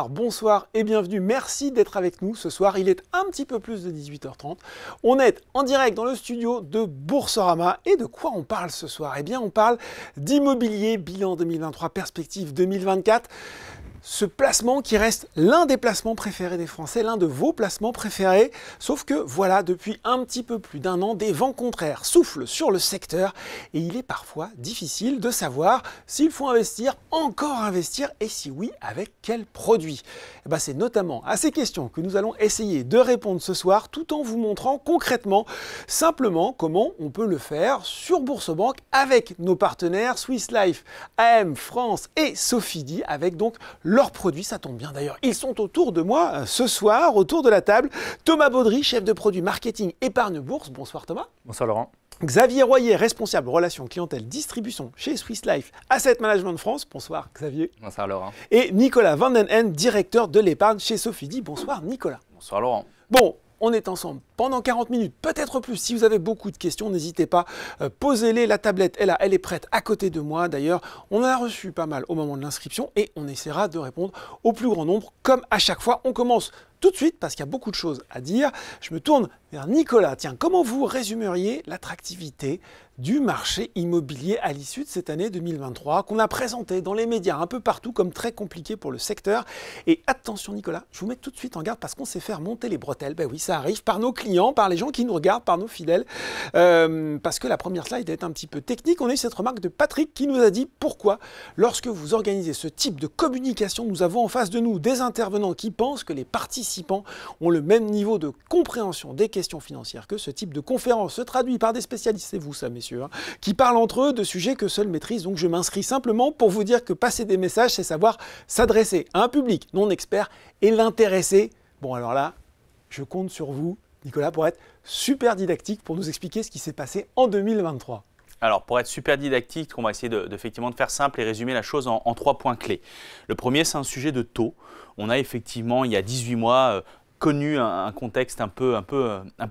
Bonsoir et bienvenue. Merci d'être avec nous ce soir. Il est un petit peu plus de 18h30. On est en direct dans le studio de Boursorama. Et de quoi on parle ce soir? Eh bien, on parle d'immobilier, bilan 2023, perspective 2024. Ce placement qui reste l'un des placements préférés des Français, l'un de vos placements préférés. Sauf que voilà, depuis un petit peu plus d'un an, des vents contraires soufflent sur le secteur et il est parfois difficile de savoir s'il faut investir, encore investir et si oui, avec quel produit. C'est notamment à ces questions que nous allons essayer de répondre ce soir tout en vous montrant concrètement, simplement comment on peut le faire sur Boursorama avec nos partenaires Swiss Life, AM France et Sofidy avec donc leurs produits, ça tombe bien d'ailleurs. Ils sont autour de moi ce soir, autour de la table. Thomas Baudry, chef de produit marketing épargne bourse. Bonsoir Thomas. Bonsoir Laurent. Xavier Royer, responsable relations clientèle distribution chez Swiss Life Asset Management France. Bonsoir Xavier. Bonsoir Laurent. Et Nicolas Vandenhen, directeur de l'épargne chez Sofidy. Bonsoir Nicolas. Bonsoir Laurent. Bon, on est ensemble pendant 40 minutes, peut-être plus. Si vous avez beaucoup de questions, n'hésitez pas, posez-les. La tablette est là, elle est prête à côté de moi. D'ailleurs, on en a reçu pas mal au moment de l'inscription et on essaiera de répondre au plus grand nombre. Comme à chaque fois, on commence tout de suite parce qu'il y a beaucoup de choses à dire. Je me tourne vers Nicolas. Tiens, comment vous résumeriez l'attractivité du marché immobilier à l'issue de cette année 2023 qu'on a présenté dans les médias un peu partout comme très compliqué pour le secteur? Et attention Nicolas, je vous mets tout de suite en garde parce qu'on sait faire monter les bretelles. Ben oui, ça arrive par nos clients, par les gens qui nous regardent, par nos fidèles. Parce que la première slide est un petit peu technique. On a eu cette remarque de Patrick qui nous a dit pourquoi, lorsque vous organisez ce type de communication, nous avons en face de nous des intervenants qui pensent que les participants ont le même niveau de compréhension des questions financières que ce type de conférence se traduit par des spécialistes, c'est vous ça messieurs, qui parlent entre eux de sujets que seuls maîtrisent. Donc je m'inscris simplement pour vous dire que passer des messages, c'est savoir s'adresser à un public non expert et l'intéresser. Bon alors là, je compte sur vous, Nicolas, pour être super didactique, pour nous expliquer ce qui s'est passé en 2023. Alors pour être super didactique, on va essayer effectivement de faire simple et résumer la chose en 3 points clés. Le premier, c'est un sujet de taux. On a effectivement, il y a 18 mois, connu un contexte un peu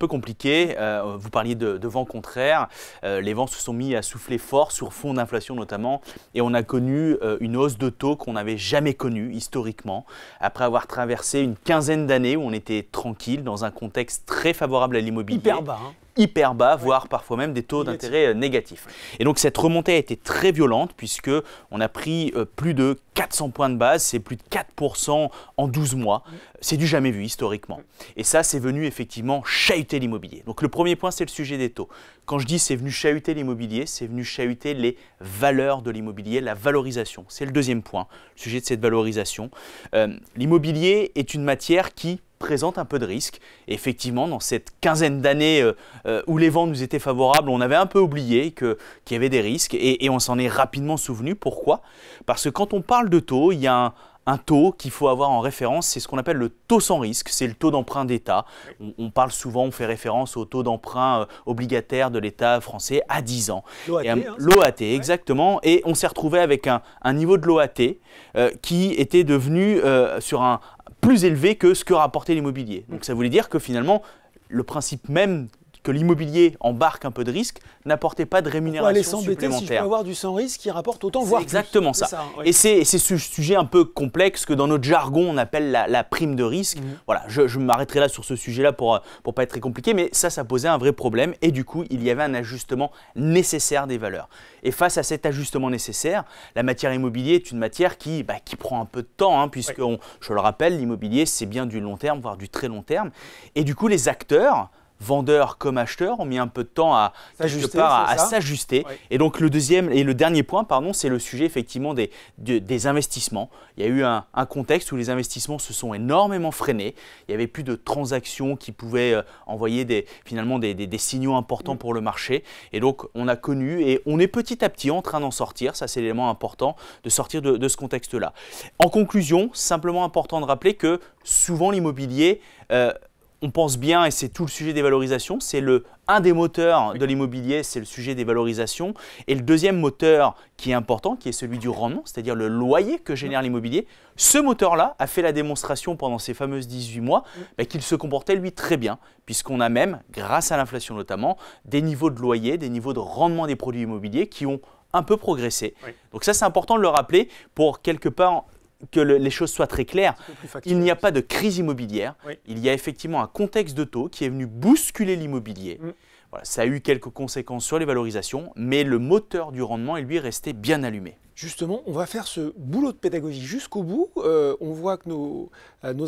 compliqué. Vous parliez de vents contraires. Les vents se sont mis à souffler fort sur fond d'inflation notamment. Et on a connu une hausse de taux qu'on n'avait jamais connue historiquement. Après avoir traversé une quinzaine d'années où on était tranquille dans un contexte très favorable à l'immobilier. Hyper bas. Hyper bas, voire parfois même des taux d'intérêt négatifs. Et donc cette remontée a été très violente puisque on a pris plus de 400 points de base, c'est plus de 4% en 12 mois. C'est du jamais vu historiquement. Et ça, c'est venu effectivement chahuter l'immobilier. Donc le premier point, c'est le sujet des taux. Quand je dis c'est venu chahuter l'immobilier, c'est venu chahuter les valeurs de l'immobilier, la valorisation. C'est le deuxième point, le sujet de cette valorisation. L'immobilier est une matière qui présente un peu de risque. Et effectivement, dans cette quinzaine d'années où les vents nous étaient favorables, on avait un peu oublié qu'il y avait des risques et on s'en est rapidement souvenu. Pourquoi? Parce que quand on parle de taux, il y a un taux qu'il faut avoir en référence, c'est ce qu'on appelle le taux sans risque, c'est le taux d'emprunt d'État. On parle souvent, on fait référence au taux d'emprunt obligataire de l'État français à 10 ans. L'OAT, exactement. Et on s'est retrouvé avec un niveau de l'OAT qui était devenu sur un plus élevé que ce que rapportait l'immobilier. Donc ça voulait dire que finalement, le principe même que l'immobilier embarque un peu de risque n'apportait pas de rémunération supplémentaire. Si je peux avoir du sans risque qui rapporte autant, voire plus. Exactement ça. Oui. Et c'est ce sujet un peu complexe que dans notre jargon, on appelle la prime de risque. Voilà, je m'arrêterai là sur ce sujet-là pour pas être très compliqué, mais ça posait un vrai problème et du coup, il y avait un ajustement nécessaire des valeurs. Et face à cet ajustement nécessaire, la matière immobilier est une matière qui prend un peu de temps, puisque, je le rappelle, l'immobilier, c'est bien du long terme, voire du très long terme. Et du coup, les acteurs, vendeurs comme acheteurs, ont mis un peu de temps à s'ajuster. Oui. Et donc le deuxième et le dernier point, c'est le sujet effectivement des investissements. Il y a eu un contexte où les investissements se sont énormément freinés. Il n'y avait plus de transactions qui pouvaient envoyer finalement des signaux importants pour le marché. Et donc on a connu et on est petit à petit en train d'en sortir. Ça, c'est l'élément important de sortir de ce contexte-là. En conclusion, simplement important de rappeler que souvent l'immobilier on pense bien, et c'est tout le sujet des valorisations, c'est un des moteurs de l'immobilier, c'est le sujet des valorisations. Et le deuxième moteur qui est important, qui est celui du rendement, c'est-à-dire le loyer que génère l'immobilier, ce moteur-là a fait la démonstration pendant ces fameuses 18 mois qu'il se comportait lui très bien, puisqu'on a même, grâce à l'inflation notamment, des niveaux de loyer, des niveaux de rendement des produits immobiliers qui ont un peu progressé. Donc ça, c'est important de le rappeler pour quelque part les choses soient très claires, il n'y a pas de crise immobilière. Oui. Il y a effectivement un contexte de taux qui est venu bousculer l'immobilier. Voilà, ça a eu quelques conséquences sur les valorisations, mais le moteur du rendement est lui resté bien allumé. Justement, on va faire ce boulot de pédagogie jusqu'au bout. On voit que nos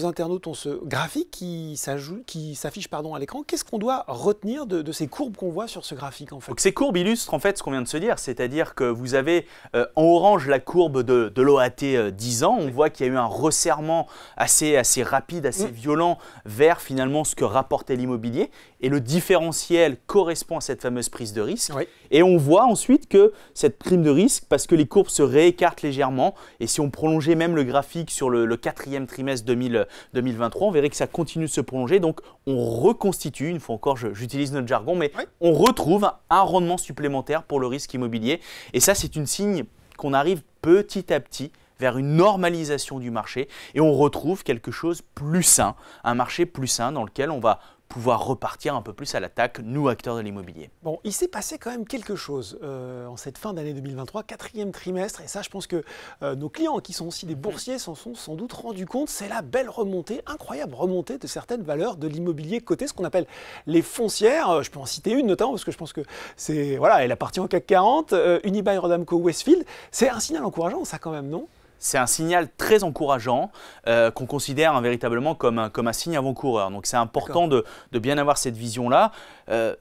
internautes ont ce graphique qui s'affiche à l'écran. Qu'est-ce qu'on doit retenir de ces courbes qu'on voit sur ce graphique en fait? Donc ces courbes illustrent en fait ce qu'on vient de se dire, c'est-à-dire que vous avez en orange la courbe de l'OAT 10 ans. On voit qu'il y a eu un resserrement assez rapide, assez violent vers finalement ce que rapportait l'immobilier. Et le différentiel correspond à cette fameuse prise de risque. Oui. Et on voit ensuite que cette prime de risque, parce que les courbes se réécartent légèrement, et si on prolongeait même le graphique sur le quatrième trimestre 2023, on verrait que ça continue de se prolonger. Donc on reconstitue, une fois encore j'utilise notre jargon, mais on retrouve un rendement supplémentaire pour le risque immobilier. Et ça, c'est une signe qu'on arrive petit à petit vers une normalisation du marché et on retrouve quelque chose plus sain, un marché plus sain dans lequel on va pouvoir repartir un peu plus à l'attaque, nous acteurs de l'immobilier. Bon, il s'est passé quand même quelque chose en cette fin d'année 2023, quatrième trimestre, et ça je pense que nos clients qui sont aussi des boursiers s'en sont sans doute rendus compte, c'est la belle remontée, incroyable remontée de certaines valeurs de l'immobilier coté, ce qu'on appelle les foncières. Je peux en citer une notamment parce que je pense que c'est, voilà, elle appartient au CAC 40, Unibail Rodamco Westfield, c'est un signal encourageant ça quand même, non ? C'est un signal très encourageant qu'on considère véritablement comme un signe avant-coureur. Donc c'est important de bien avoir cette vision-là.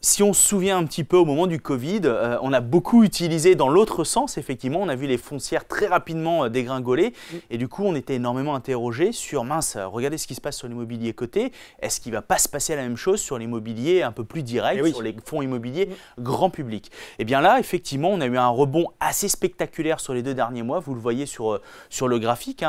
Si on se souvient un petit peu au moment du Covid, on a beaucoup utilisé dans l'autre sens, effectivement. On a vu les foncières très rapidement dégringoler et du coup on était énormément interrogé sur mince, regardez ce qui se passe sur l'immobilier coté. Est-ce qu'il ne va pas se passer la même chose sur l'immobilier un peu plus direct, sur les fonds immobiliers grand public? Et bien là, effectivement, on a eu un rebond assez spectaculaire sur les 2 derniers mois. Vous le voyez sur le graphique,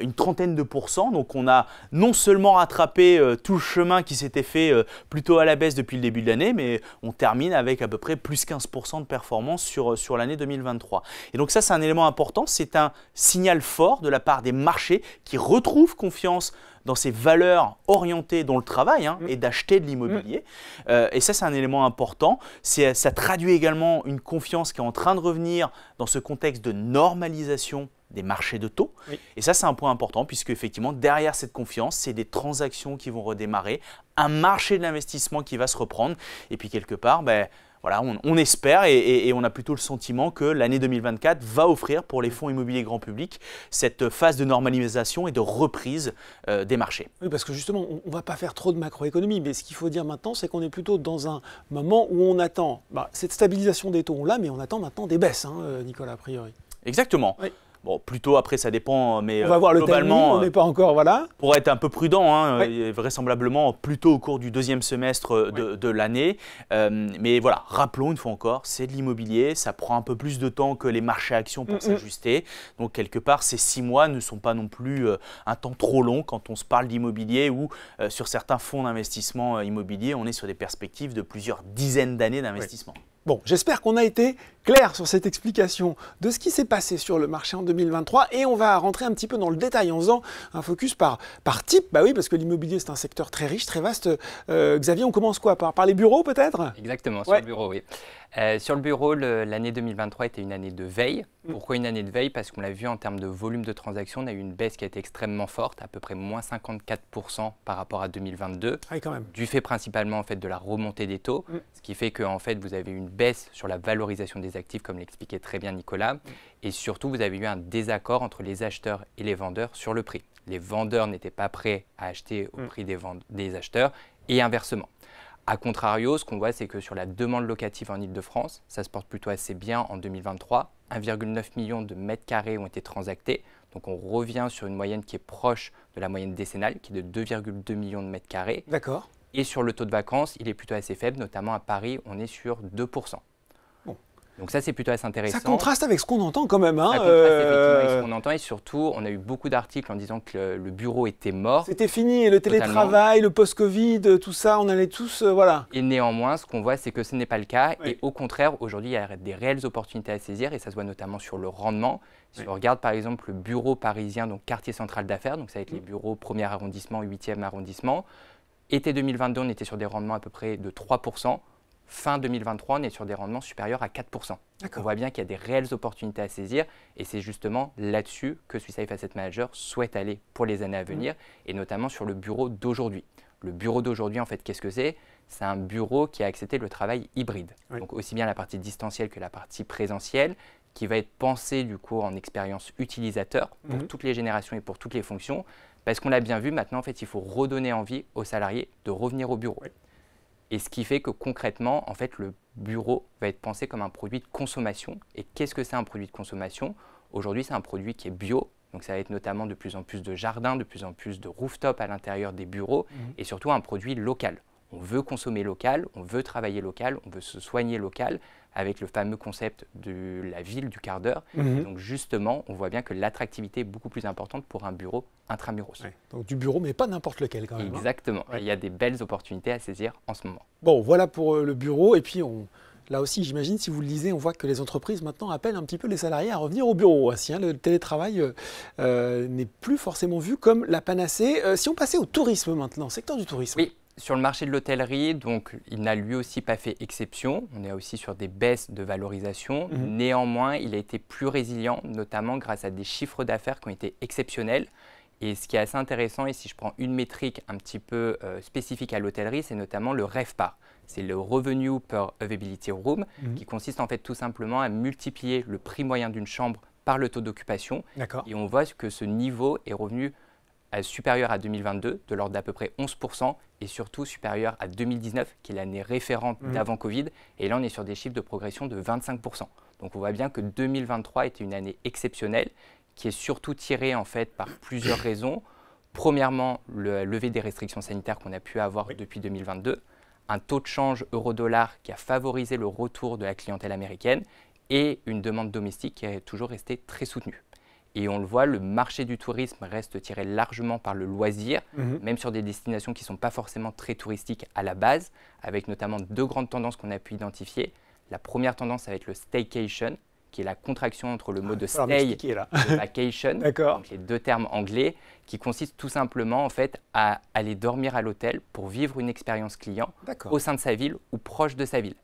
une trentaine de %. Donc on a non seulement rattrapé tout le chemin qui s'était fait plutôt à la baisse depuis le début de l'année, mais on termine avec à peu près plus 15% de performance sur l'année 2023. Et donc ça, c'est un élément important, c'est un signal fort de la part des marchés qui retrouvent confiance dans ces valeurs orientées dont le travail est d'acheter de l'immobilier. Et ça, c'est un élément important. Ça traduit également une confiance qui est en train de revenir dans ce contexte de normalisation des marchés de taux. Et ça, c'est un point important puisque effectivement, derrière cette confiance, c'est des transactions qui vont redémarrer, un marché de l'investissement qui va se reprendre. Et puis quelque part, voilà, on espère et on a plutôt le sentiment que l'année 2024 va offrir pour les fonds immobiliers grand public cette phase de normalisation et de reprise des marchés. Oui, parce que justement, on ne va pas faire trop de macroéconomie, mais ce qu'il faut dire maintenant, c'est qu'on est plutôt dans un moment où on attend cette stabilisation des taux, on l'a, mais on attend maintenant des baisses, Nicolas, a priori. Exactement. Oui. Bon, plutôt après, ça dépend, mais on va voir globalement, le timing, on n'est pas encore, voilà. Pour être un peu prudent, vraisemblablement plutôt au cours du 2e semestre de l'année. Mais voilà, rappelons une fois encore, c'est de l'immobilier, ça prend un peu plus de temps que les marchés actions pour s'ajuster. Donc quelque part, ces 6 mois ne sont pas non plus un temps trop long quand on se parle d'immobilier ou sur certains fonds d'investissement immobilier, on est sur des perspectives de plusieurs dizaines d'années d'investissement. Bon, j'espère qu'on a été clair sur cette explication de ce qui s'est passé sur le marché en 2023 et on va rentrer un petit peu dans le détail en faisant un focus par type. Bah oui, parce que l'immobilier, c'est un secteur très riche, très vaste. Xavier, on commence quoi? Par les bureaux peut-être? Exactement, sur le bureau, oui. Sur le bureau, l'année 2023 était une année de veille. Pourquoi une année de veille? Parce qu'on l'a vu en termes de volume de transactions, on a eu une baisse qui a été extrêmement forte, à peu près moins 54% par rapport à 2022. Ah, quand même. Du fait principalement en fait, de la remontée des taux, ce qui fait que en fait, vous avez une baisse sur la valorisation des actifs, comme l'expliquait très bien Nicolas. Et surtout, vous avez eu un désaccord entre les acheteurs et les vendeurs sur le prix. Les vendeurs n'étaient pas prêts à acheter au prix des acheteurs et inversement. A contrario, ce qu'on voit, c'est que sur la demande locative en Ile-de-France, ça se porte plutôt assez bien en 2023. 1,9 million de mètres carrés ont été transactés. Donc on revient sur une moyenne qui est proche de la moyenne décennale, qui est de 2,2 millions de mètres carrés. D'accord. Et sur le taux de vacances, il est plutôt assez faible, notamment à Paris, on est sur 2%. Donc ça, c'est plutôt assez intéressant. Ça contraste avec ce qu'on entend quand même. Ça contraste effectivement avec ce qu'on entend et surtout, on a eu beaucoup d'articles en disant que le bureau était mort. C'était fini, le télétravail, le post-Covid, tout ça, on allait tous, voilà. Et néanmoins, ce qu'on voit, c'est que ce n'est pas le cas. Et au contraire, aujourd'hui, il y a des réelles opportunités à saisir et ça se voit notamment sur le rendement. Si on regarde par exemple le bureau parisien, donc quartier central d'affaires, donc ça va être les bureaux 1er arrondissement, 8e arrondissement. Été 2022, on était sur des rendements à peu près de 3%. fin 2023, on est sur des rendements supérieurs à 4%. On voit bien qu'il y a des réelles opportunités à saisir et c'est justement là-dessus que Swiss Life Asset Managers souhaite aller pour les années à venir et notamment sur le bureau d'aujourd'hui. Le bureau d'aujourd'hui, en fait, qu'est-ce que c'est? C'est un bureau qui a accepté le travail hybride. Donc aussi bien la partie distancielle que la partie présentielle, qui va être pensé du coup en expérience utilisateur pour toutes les générations et pour toutes les fonctions. Parce qu'on l'a bien vu, maintenant, en fait, il faut redonner envie aux salariés de revenir au bureau. Et ce qui fait que concrètement, en fait, le bureau va être pensé comme un produit de consommation. Et qu'est-ce que c'est un produit de consommation? Aujourd'hui, c'est un produit qui est bio. Donc, ça va être notamment de plus en plus de jardins, de plus en plus de rooftops à l'intérieur des bureaux et surtout un produit local. On veut consommer local, on veut travailler local, on veut se soigner local avec le fameux concept de la ville du quart d'heure. Donc justement, on voit bien que l'attractivité est beaucoup plus importante pour un bureau intramuros. Donc du bureau, mais pas n'importe lequel quand même. Exactement. Il y a des belles opportunités à saisir en ce moment. Bon, voilà pour le bureau. Et puis, là aussi, j'imagine, si vous le lisez, on voit que les entreprises maintenant appellent un petit peu les salariés à revenir au bureau. Le télétravail n'est plus forcément vu comme la panacée. Si on passait au tourisme maintenant, secteur du tourisme. Oui. Sur le marché de l'hôtellerie, donc, il n'a lui aussi pas fait exception. On est aussi sur des baisses de valorisation. Néanmoins, il a été plus résilient, notamment grâce à des chiffres d'affaires qui ont été exceptionnels. Et ce qui est assez intéressant, et si je prends une métrique un petit peu spécifique à l'hôtellerie, c'est notamment le RevPAR. C'est le Revenue per Availability Room, qui consiste en fait tout simplement à multiplier le prix moyen d'une chambre par le taux d'occupation. Et on voit que ce niveau est revenu supérieur à 2022, de l'ordre d'à peu près 11%, et surtout supérieur à 2019, qui est l'année référente d'avant Covid. Et là, on est sur des chiffres de progression de 25%. Donc, on voit bien que 2023 était une année exceptionnelle, qui est surtout tirée en fait par plusieurs raisons. Premièrement, le lever des restrictions sanitaires qu'on a pu avoir depuis 2022, un taux de change euro-dollar qui a favorisé le retour de la clientèle américaine et une demande domestique qui est toujours restée très soutenue. Et on le voit, le marché du tourisme reste tiré largement par le loisir, même sur des destinations qui ne sont pas forcément très touristiques à la base, avec notamment deux grandes tendances qu'on a pu identifier. La première tendance, ça va être le staycation, qui est la contraction entre le mot de stay et de vacation, donc les deux termes anglais, qui consiste tout simplement en fait à aller dormir à l'hôtel pour vivre une expérience client au sein de sa ville ou proche de sa ville.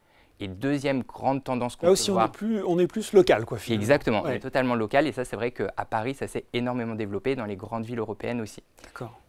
Et deuxième grande tendance qu'on peut voir… Là aussi, on est plus local, quoi, finalement. Exactement, on est totalement local. Et ça, c'est vrai qu'à Paris, ça s'est énormément développé, dans les grandes villes européennes aussi.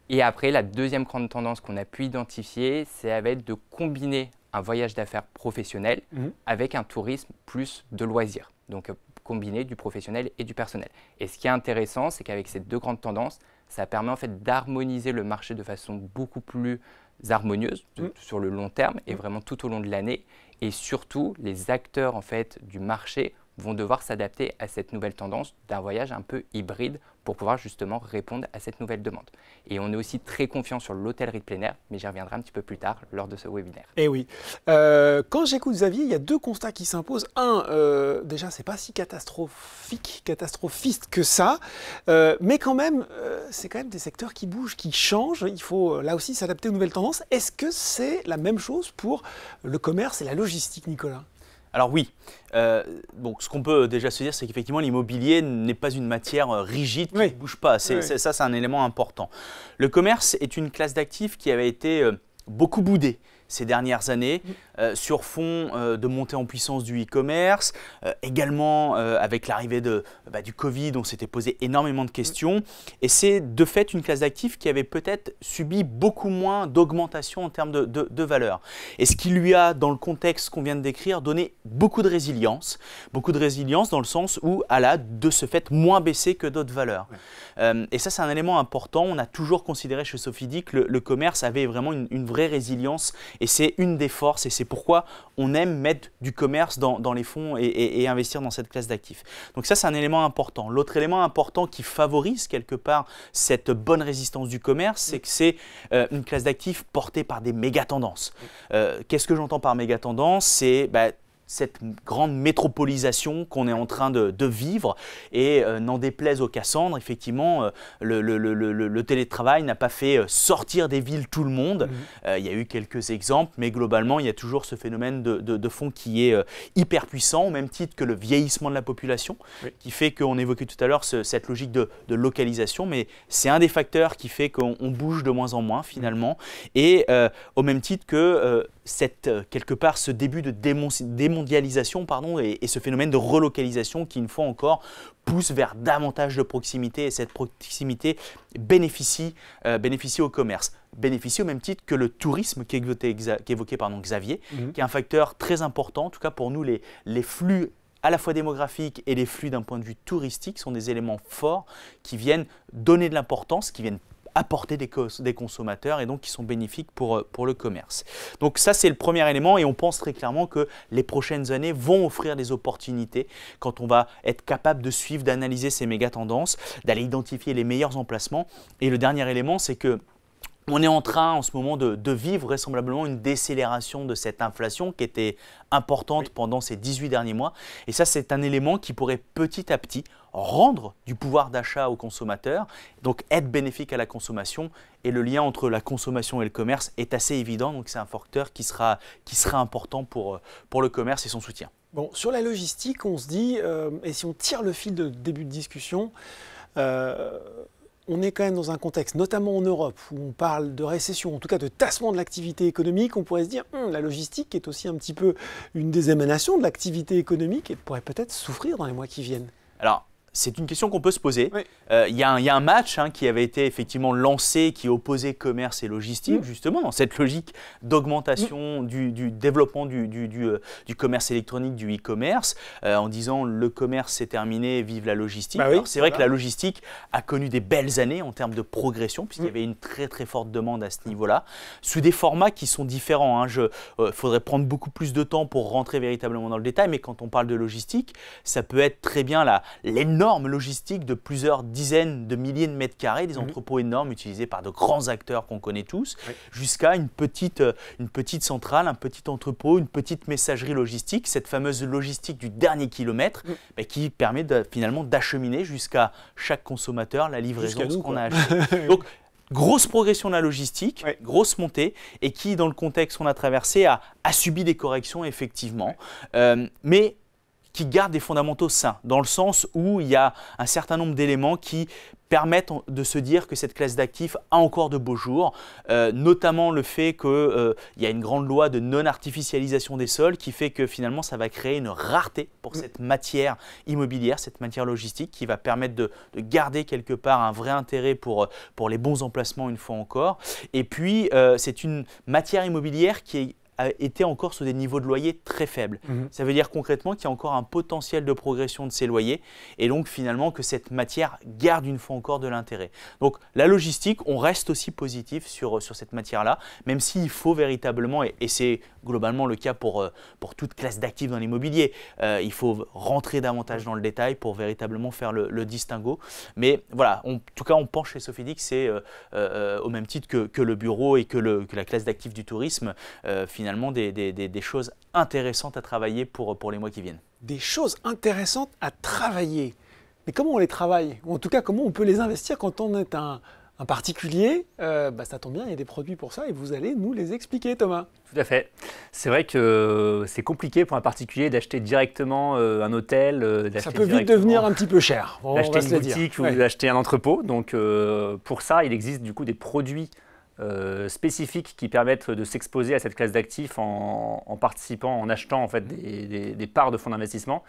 Et après, la deuxième grande tendance qu'on a pu identifier, ça va être de combiner un voyage d'affaires professionnel avec un tourisme plus de loisirs. Donc, combiner du professionnel et du personnel. Et ce qui est intéressant, c'est qu'avec ces deux grandes tendances, ça permet en fait d'harmoniser le marché de façon beaucoup plus harmonieuse sur le long terme et vraiment tout au long de l'année. Et surtout, les acteurs en fait, du marché vont devoir s'adapter à cette nouvelle tendance d'un voyage un peu hybride pour pouvoir justement répondre à cette nouvelle demande. Et on est aussi très confiant sur l'hôtellerie de plein air, mais j'y reviendrai un petit peu plus tard lors de ce webinaire. Eh oui. Quand j'écoute Xavier, il y a deux constats qui s'imposent. Un, déjà, c'est pas si catastrophiste que ça, mais quand même, c'est quand même des secteurs qui bougent, qui changent. Il faut là aussi s'adapter aux nouvelles tendances. Est-ce que c'est la même chose pour le commerce et la logistique, Nicolas ? Alors oui, donc ce qu'on peut déjà se dire, c'est qu'effectivement l'immobilier n'est pas une matière rigide qui ne bouge pas. Ça, c'est un élément important. Le commerce est une classe d'actifs qui avait été beaucoup boudée ces dernières années, sur fond de montée en puissance du e-commerce, également avec l'arrivée du Covid, on s'était posé énormément de questions. Et c'est de fait une classe d'actifs qui avait peut-être subi beaucoup moins d'augmentation en termes de valeur. Et ce qui lui a, dans le contexte qu'on vient de décrire, donné beaucoup de résilience dans le sens où elle a de ce fait moins baissé que d'autres valeurs. Et ça, c'est un élément important. On a toujours considéré chez Sofidy que le commerce avait vraiment une vraie résilience. Et c'est une des forces et c'est pourquoi on aime mettre du commerce dans les fonds et investir dans cette classe d'actifs. Donc ça, c'est un élément important. L'autre élément important qui favorise quelque part cette bonne résistance du commerce, c'est que c'est une classe d'actifs portée par des méga tendances. Qu'est-ce que j'entends par méga tendance? C'est cette grande métropolisation qu'on est en train de vivre et n'en déplaise aux Cassandres, effectivement, le télétravail n'a pas fait sortir des villes tout le monde. Il y a eu quelques exemples, mais globalement, il y a toujours ce phénomène de fond qui est hyper puissant, au même titre que le vieillissement de la population, qui fait qu'on évoquait tout à l'heure cette logique de localisation, mais c'est un des facteurs qui fait qu'on bouge de moins en moins finalement, et au même titre que quelque part ce début de démondialisation et ce phénomène de relocalisation qui, une fois encore, pousse vers davantage de proximité, et cette proximité bénéficie au commerce. Bénéficie au même titre que le tourisme qu'évoquait Xavier, qui est un facteur très important. En tout cas, pour nous, les flux à la fois démographiques et les flux d'un point de vue touristique sont des éléments forts qui viennent donner de l'importance, qui viennent apporter des consommateurs et donc qui sont bénéfiques pour le commerce. Donc ça, c'est le premier élément, et on pense très clairement que les prochaines années vont offrir des opportunités quand on va être capable de suivre, d'analyser ces méga tendances, d'aller identifier les meilleurs emplacements. Et le dernier élément, c'est que on est en train en ce moment de vivre vraisemblablement une décélération de cette inflation qui était importante pendant ces 18 derniers mois. Et ça, c'est un élément qui pourrait petit à petit rendre du pouvoir d'achat aux consommateurs, donc être bénéfique à la consommation. Et le lien entre la consommation et le commerce est assez évident. Donc c'est un facteur qui sera important pour le commerce et son soutien. Bon, sur la logistique, on se dit, et si on tire le fil de début de discussion, on est quand même dans un contexte, notamment en Europe, où on parle de récession, en tout cas de tassement de l'activité économique. On pourrait se dire, la logistique est aussi un petit peu une des émanations de l'activité économique et pourrait peut-être souffrir dans les mois qui viennent. Alors, c'est une question qu'on peut se poser. Oui. Il y a un match qui avait été effectivement lancé, qui opposait commerce et logistique, justement dans cette logique d'augmentation du développement du commerce électronique, du e-commerce, en disant le commerce c'est terminé, vive la logistique. Bah oui, alors c'est vrai que la logistique a connu des belles années en termes de progression, puisqu'il y avait une très très forte demande à ce niveau-là, sous des formats qui sont différents. Faudrait prendre beaucoup plus de temps pour rentrer véritablement dans le détail, mais quand on parle de logistique, ça peut être très bien l'énorme logistique de plusieurs dizaines de milliers de mètres carrés, des entrepôts énormes utilisés par de grands acteurs qu'on connaît tous, jusqu'à une petite centrale, un petit entrepôt, une petite messagerie logistique, cette fameuse logistique du dernier kilomètre qui permet finalement d'acheminer jusqu'à chaque consommateur la livraison de ce qu'on a acheté. Donc, grosse progression de la logistique, grosse montée, et qui, dans le contexte qu'on a traversé, a subi des corrections, effectivement. Mais qui garde des fondamentaux sains, dans le sens où il y a un certain nombre d'éléments qui permettent de se dire que cette classe d'actifs a encore de beaux jours, notamment le fait qu'il y a une grande loi de non-artificialisation des sols qui fait que finalement ça va créer une rareté pour cette matière immobilière, cette matière logistique qui va permettre de garder quelque part un vrai intérêt pour les bons emplacements une fois encore. Et puis c'est une matière immobilière qui était encore sur des niveaux de loyer très faibles. Ça veut dire concrètement qu'il y a encore un potentiel de progression de ces loyers et donc finalement que cette matière garde une fois encore de l'intérêt. Donc la logistique, on reste aussi positif sur cette matière-là, même s'il faut véritablement, et c'est globalement le cas pour toute classe d'actifs dans l'immobilier, il faut rentrer davantage dans le détail pour véritablement faire le distinguo. Mais voilà, en tout cas on penche chez Sofidix, c'est au même titre que le bureau et que la classe d'actifs du tourisme, finalement des choses intéressantes à travailler pour les mois qui viennent. Des choses intéressantes à travailler. Mais comment on les travaille? Ou en tout cas, comment on peut les investir quand on est un particulier? Ça tombe bien, il y a des produits pour ça et vous allez nous les expliquer, Thomas. Tout à fait. C'est vrai que c'est compliqué pour un particulier d'acheter directement un hôtel. Ça peut vite devenir un petit peu cher. D'acheter une boutique ou d'acheter un entrepôt. Donc pour ça, il existe du coup des produits spécifiques qui permettent de s'exposer à cette classe d'actifs en participant, en achetant en fait des parts de fonds d'investissement.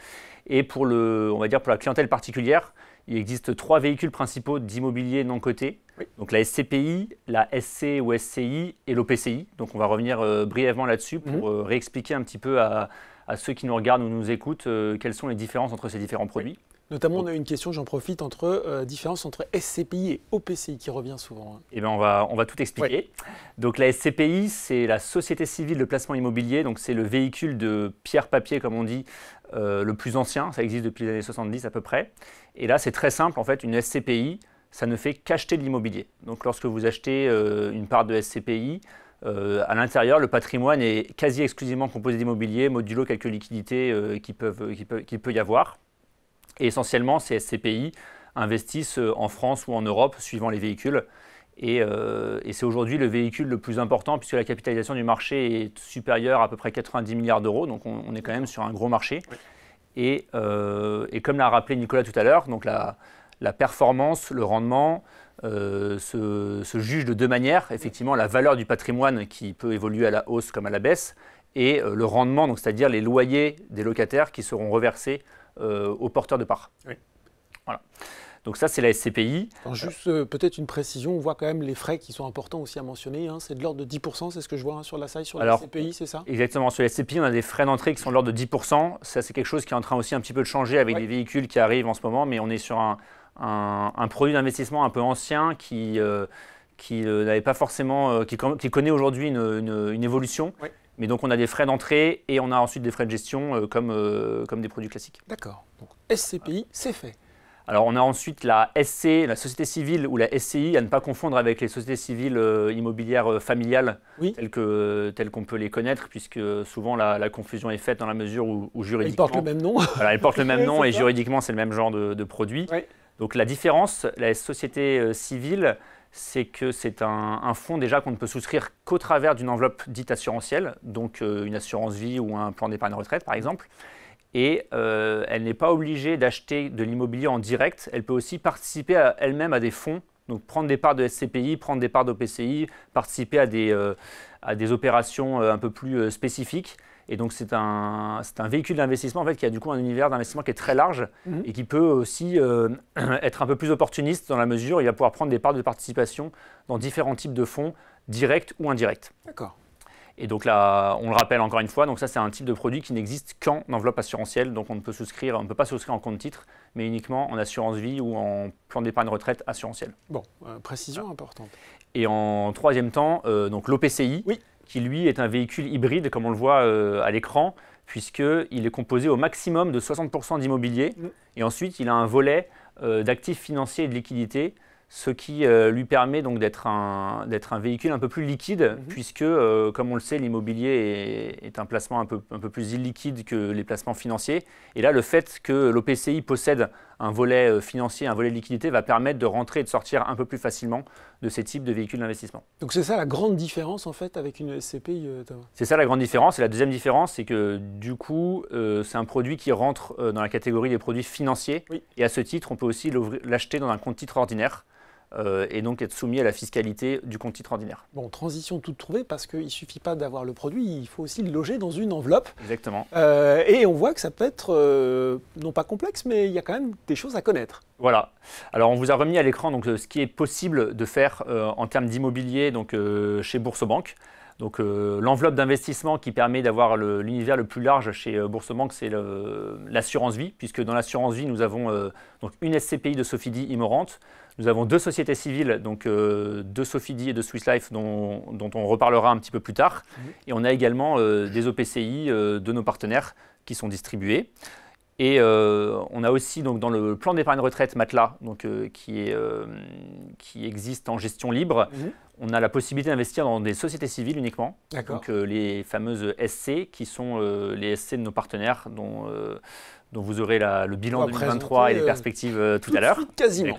Et pour la clientèle particulière, il existe 3 véhicules principaux d'immobilier non coté. Donc la SCPI, la SC ou SCI et l'OPCI. Donc on va revenir brièvement là-dessus pour réexpliquer un petit peu à ceux qui nous regardent ou nous écoutent quelles sont les différences entre ces différents produits. Notamment, on a une question, j'en profite, différence entre SCPI et OPCI qui revient souvent. Eh bien, on va tout expliquer. Donc la SCPI, c'est la Société Civile de Placement Immobilier. Donc c'est le véhicule de pierre-papier, comme on dit, le plus ancien. Ça existe depuis les années 70 à peu près. Et là, c'est très simple. En fait, une SCPI, ça ne fait qu'acheter de l'immobilier. Donc lorsque vous achetez une part de SCPI, à l'intérieur, le patrimoine est quasi exclusivement composé d'immobilier, modulo quelques liquidités qu'il peut y avoir. Et essentiellement, ces SCPI investissent en France ou en Europe, suivant les véhicules. Et c'est aujourd'hui le véhicule le plus important, puisque la capitalisation du marché est supérieure à peu près 90 milliards d'euros. Donc on est quand même sur un gros marché. Et comme l'a rappelé Nicolas tout à l'heure, donc la performance, le rendement se juge de deux manières. Effectivement, la valeur du patrimoine qui peut évoluer à la hausse comme à la baisse, et le rendement, donc c'est-à-dire les loyers des locataires qui seront reversés aux porteurs de parts. Oui. Voilà. Donc ça, c'est la SCPI. Alors juste peut-être une précision, on voit quand même les frais qui sont importants aussi à mentionner. Hein. C'est de l'ordre de 10%, c'est ce que je vois sur la SAI, sur la SCPI, c'est ça? Exactement. Sur la SCPI, on a des frais d'entrée qui sont de l'ordre de 10%. Ça, c'est quelque chose qui est en train aussi un petit peu de changer avec les véhicules qui arrivent en ce moment, mais on est sur un produit d'investissement un peu ancien qui n'avait pas forcément, qui connaît aujourd'hui une évolution. Oui. Mais donc on a des frais d'entrée et on a ensuite des frais de gestion comme des produits classiques. D'accord. Donc SCPI, c'est fait. Alors on a ensuite la SC, la société civile ou la SCI, à ne pas confondre avec les sociétés civiles immobilières familiales telles qu'on peut les connaître, puisque souvent la confusion est faite dans la mesure où juridiquement… Ils portent le même nom. Voilà, ils portent le même nom et juridiquement c'est le même genre de produit. Oui. Donc la différence, la société civile, c'est que c'est un fonds déjà qu'on ne peut souscrire qu'au travers d'une enveloppe dite assurantielle, donc une assurance vie ou un plan d'épargne retraite par exemple. Et elle n'est pas obligée d'acheter de l'immobilier en direct, elle peut aussi participer elle-même à des fonds, donc prendre des parts de SCPI, prendre des parts d'OPCI, participer à des opérations un peu plus spécifiques. Et donc c'est un véhicule d'investissement en fait, qui a du coup un univers d'investissement qui est très large et qui peut aussi être un peu plus opportuniste dans la mesure où il va pouvoir prendre des parts de participation dans différents types de fonds, directs ou indirects. D'accord. Et donc là, on le rappelle encore une fois, donc ça c'est un type de produit qui n'existe qu'en enveloppe assurantielle, donc on ne peut pas souscrire en compte titre, mais uniquement en assurance vie ou en plan d'épargne retraite assurantielle. Bon, précision importante. Et en troisième temps, donc l'OPCI, qui lui est un véhicule hybride, comme on le voit à l'écran, puisqu'il est composé au maximum de 60% d'immobilier, et ensuite il a un volet d'actifs financiers et de liquidités, ce qui lui permet donc d'être un véhicule un peu plus liquide, puisque, comme on le sait, l'immobilier est un placement un peu plus illiquide que les placements financiers. Et là, le fait que l'OPCI possède un volet financier, un volet de liquidité, va permettre de rentrer et de sortir un peu plus facilement de ces types de véhicules d'investissement. Donc c'est ça la grande différence en fait avec une SCPI, Thomas? C'est ça la grande différence. Et la deuxième différence, c'est que du coup, c'est un produit qui rentre dans la catégorie des produits financiers. Et à ce titre, on peut aussi l'acheter dans un compte titre ordinaire. Et donc être soumis à la fiscalité du compte titre ordinaire. Bon, transition toute trouvée parce qu'il ne suffit pas d'avoir le produit, il faut aussi le loger dans une enveloppe. Exactement. Et on voit que ça peut être, non pas complexe, mais il y a quand même des choses à connaître. Voilà. Alors on vous a remis à l'écran donc, ce qui est possible de faire en termes d'immobilier chez Boursorama. Donc l'enveloppe d'investissement qui permet d'avoir l'univers le plus large chez Boursorama, c'est l'assurance vie, puisque dans l'assurance vie, nous avons donc une SCPI de Sofidy Immorente. Nous avons deux sociétés civiles, donc de Sofidy et de Swiss Life, dont on reparlera un petit peu plus tard. Et on a également des OPCI de nos partenaires qui sont distribués. Et on a aussi donc, dans le plan d'épargne retraite Matelas, donc, qui existe en gestion libre, on a la possibilité d'investir dans des sociétés civiles uniquement. Donc les fameuses SC, qui sont les SC de nos partenaires, dont vous aurez le bilan 2023 et les perspectives tout à l'heure. Quasiment.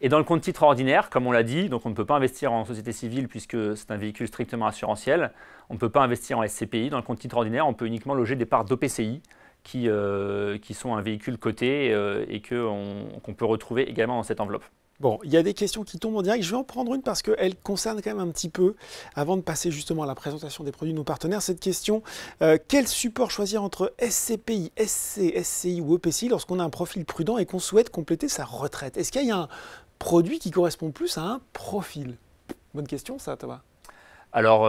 Et dans le compte titre ordinaire, comme on l'a dit, donc on ne peut pas investir en société civile puisque c'est un véhicule strictement assurantiel. On ne peut pas investir en SCPI. Dans le compte titre ordinaire, on peut uniquement loger des parts d'OPCI qui sont un véhicule coté et qu'on peut retrouver également dans cette enveloppe. Bon, il y a des questions qui tombent en direct. Je vais en prendre une parce qu'elle concerne quand même un petit peu, avant de passer justement à la présentation des produits de nos partenaires, cette question, quel support choisir entre SCPI, SC, SCI ou EPCI lorsqu'on a un profil prudent et qu'on souhaite compléter sa retraite? Est-ce qu'il y a un produit qui correspond plus à un profil? Bonne question ça, Thomas. Alors,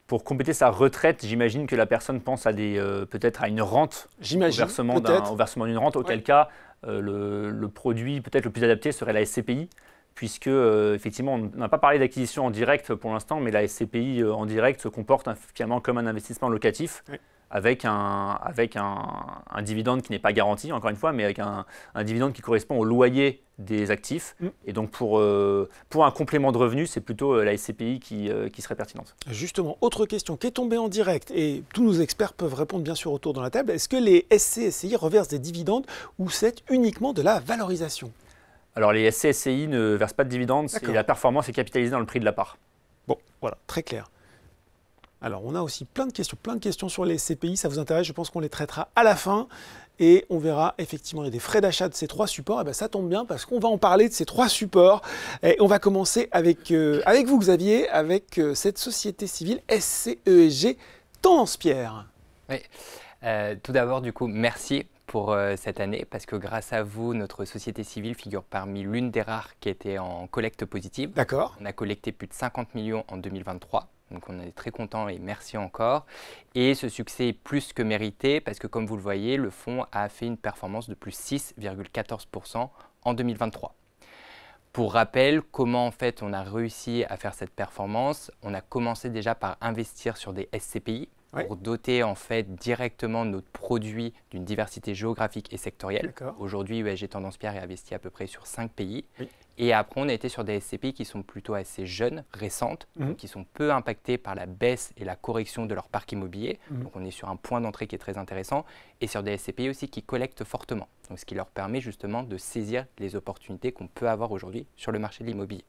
pour compléter sa retraite, j'imagine que la personne pense à peut-être à une rente, au versement d'une rente, auquel cas le produit peut-être le plus adapté serait la SCPI, puisque effectivement on n'a pas parlé d'acquisition en direct pour l'instant, mais la SCPI en direct se comporte finalement comme un investissement locatif. Avec un dividende qui n'est pas garanti, encore une fois, mais avec un dividende qui correspond au loyer des actifs. Et donc, pour un complément de revenu, c'est plutôt la SCPI qui serait pertinente. Justement, autre question qui est tombée en direct, et tous nos experts peuvent répondre bien sûr autour de la table. Est-ce que les SC, SCI reversent des dividendes ou c'est uniquement de la valorisation? Alors, les SC, SCI ne versent pas de dividendes et la performance est capitalisée dans le prix de la part. Bon, voilà, très clair. Alors, on a aussi plein de questions sur les SCPI, ça vous intéresse, je pense qu'on les traitera à la fin. et on verra effectivement il y a des frais d'achat de ces 3 supports. Et ben, ça tombe bien parce qu'on va en parler de ces 3 supports. Et on va commencer avec vous, Xavier, avec cette société civile SCESG Tendance Pierre. Oui. Tout d'abord, du coup, merci pour cette année, parce que grâce à vous, notre société civile figure parmi l'une des rares qui était en collecte positive. D'accord. On a collecté plus de 50 millions en 2023, donc on est très content et merci encore. Et ce succès est plus que mérité, parce que comme vous le voyez, le fonds a fait une performance de plus 6,14% en 2023. Pour rappel, comment en fait on a réussi à faire cette performance? On a commencé déjà par investir sur des SCPI, pour doter en fait directement notre produit d'une diversité géographique et sectorielle. Aujourd'hui, ESG Tendance Pierre est investi à peu près sur 5 pays. Oui. Et après, on a été sur des SCPI qui sont plutôt assez jeunes, récentes, qui sont peu impactées par la baisse et la correction de leur parc immobilier. Donc on est sur un point d'entrée qui est très intéressant. Et sur des SCPI aussi qui collectent fortement. Donc, ce qui leur permet justement de saisir les opportunités qu'on peut avoir aujourd'hui sur le marché de l'immobilier.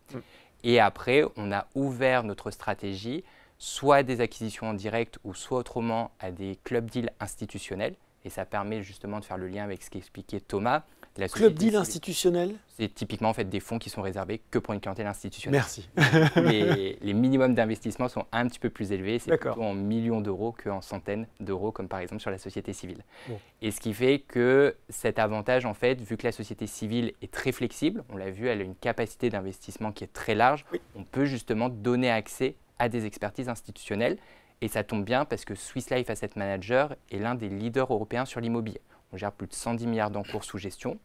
Et après, on a ouvert notre stratégie soit à des acquisitions en direct ou soit autrement à des club deals institutionnels. Et ça permet justement de faire le lien avec ce qu'expliquait Thomas. Club deal institutionnel? C'est typiquement en fait des fonds qui sont réservés que pour une clientèle institutionnelle. Merci. les minimums d'investissement sont un petit peu plus élevés. C'est plutôt en millions d'euros qu'en centaines d'euros, comme par exemple sur la société civile. Bon. Et ce qui fait que cet avantage, en fait, vu que la société civile est très flexible, on l'a vu, elle a une capacité d'investissement qui est très large, on peut justement donner accès à des expertises institutionnelles. Et ça tombe bien parce que Swiss Life Asset Manager est l'un des leaders européens sur l'immobilier. On gère plus de 110 milliards d'encours sous gestion.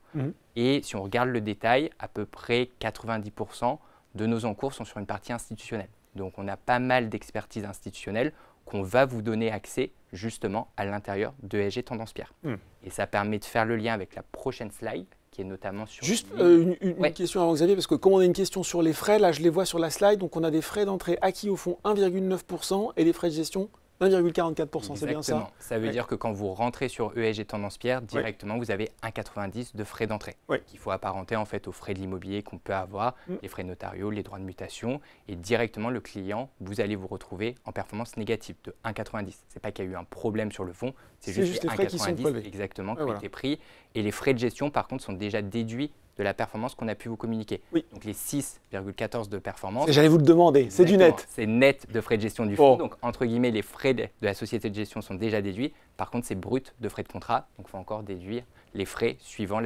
Et si on regarde le détail, à peu près 90% de nos encours sont sur une partie institutionnelle. Donc on a pas mal d'expertise institutionnelle qu'on va vous donner accès justement à l'intérieur de ESG Tendance Pierre. Et ça permet de faire le lien avec la prochaine slide, qui est notamment sur... Juste une question avant Xavier, parce que comme on a une question sur les frais, là je les vois sur la slide, donc on a des frais d'entrée acquis au fond 1,9% et des frais de gestion 1,44%, c'est bien ça? Ça veut dire que quand vous rentrez sur ESG Tendance Pierre, directement vous avez 1,90 de frais d'entrée. Qu'il faut apparenter en fait aux frais de l'immobilier qu'on peut avoir, les frais notariaux, les droits de mutation, et directement le client, vous allez vous retrouver en performance négative de 1,90. C'est pas qu'il y a eu un problème sur le fond, c'est juste les frais qui sont prélevés. Exactement, qui ont été pris. Et les frais de gestion par contre sont déjà déduits de la performance qu'on a pu vous communiquer. Donc les 6,14 de performance. J'allais vous le demander, c'est du net. C'est net de frais de gestion du fonds. Donc entre guillemets, les frais de la société de gestion sont déjà déduits. Par contre, c'est brut de frais de contrat. Donc il faut encore déduire les frais suivant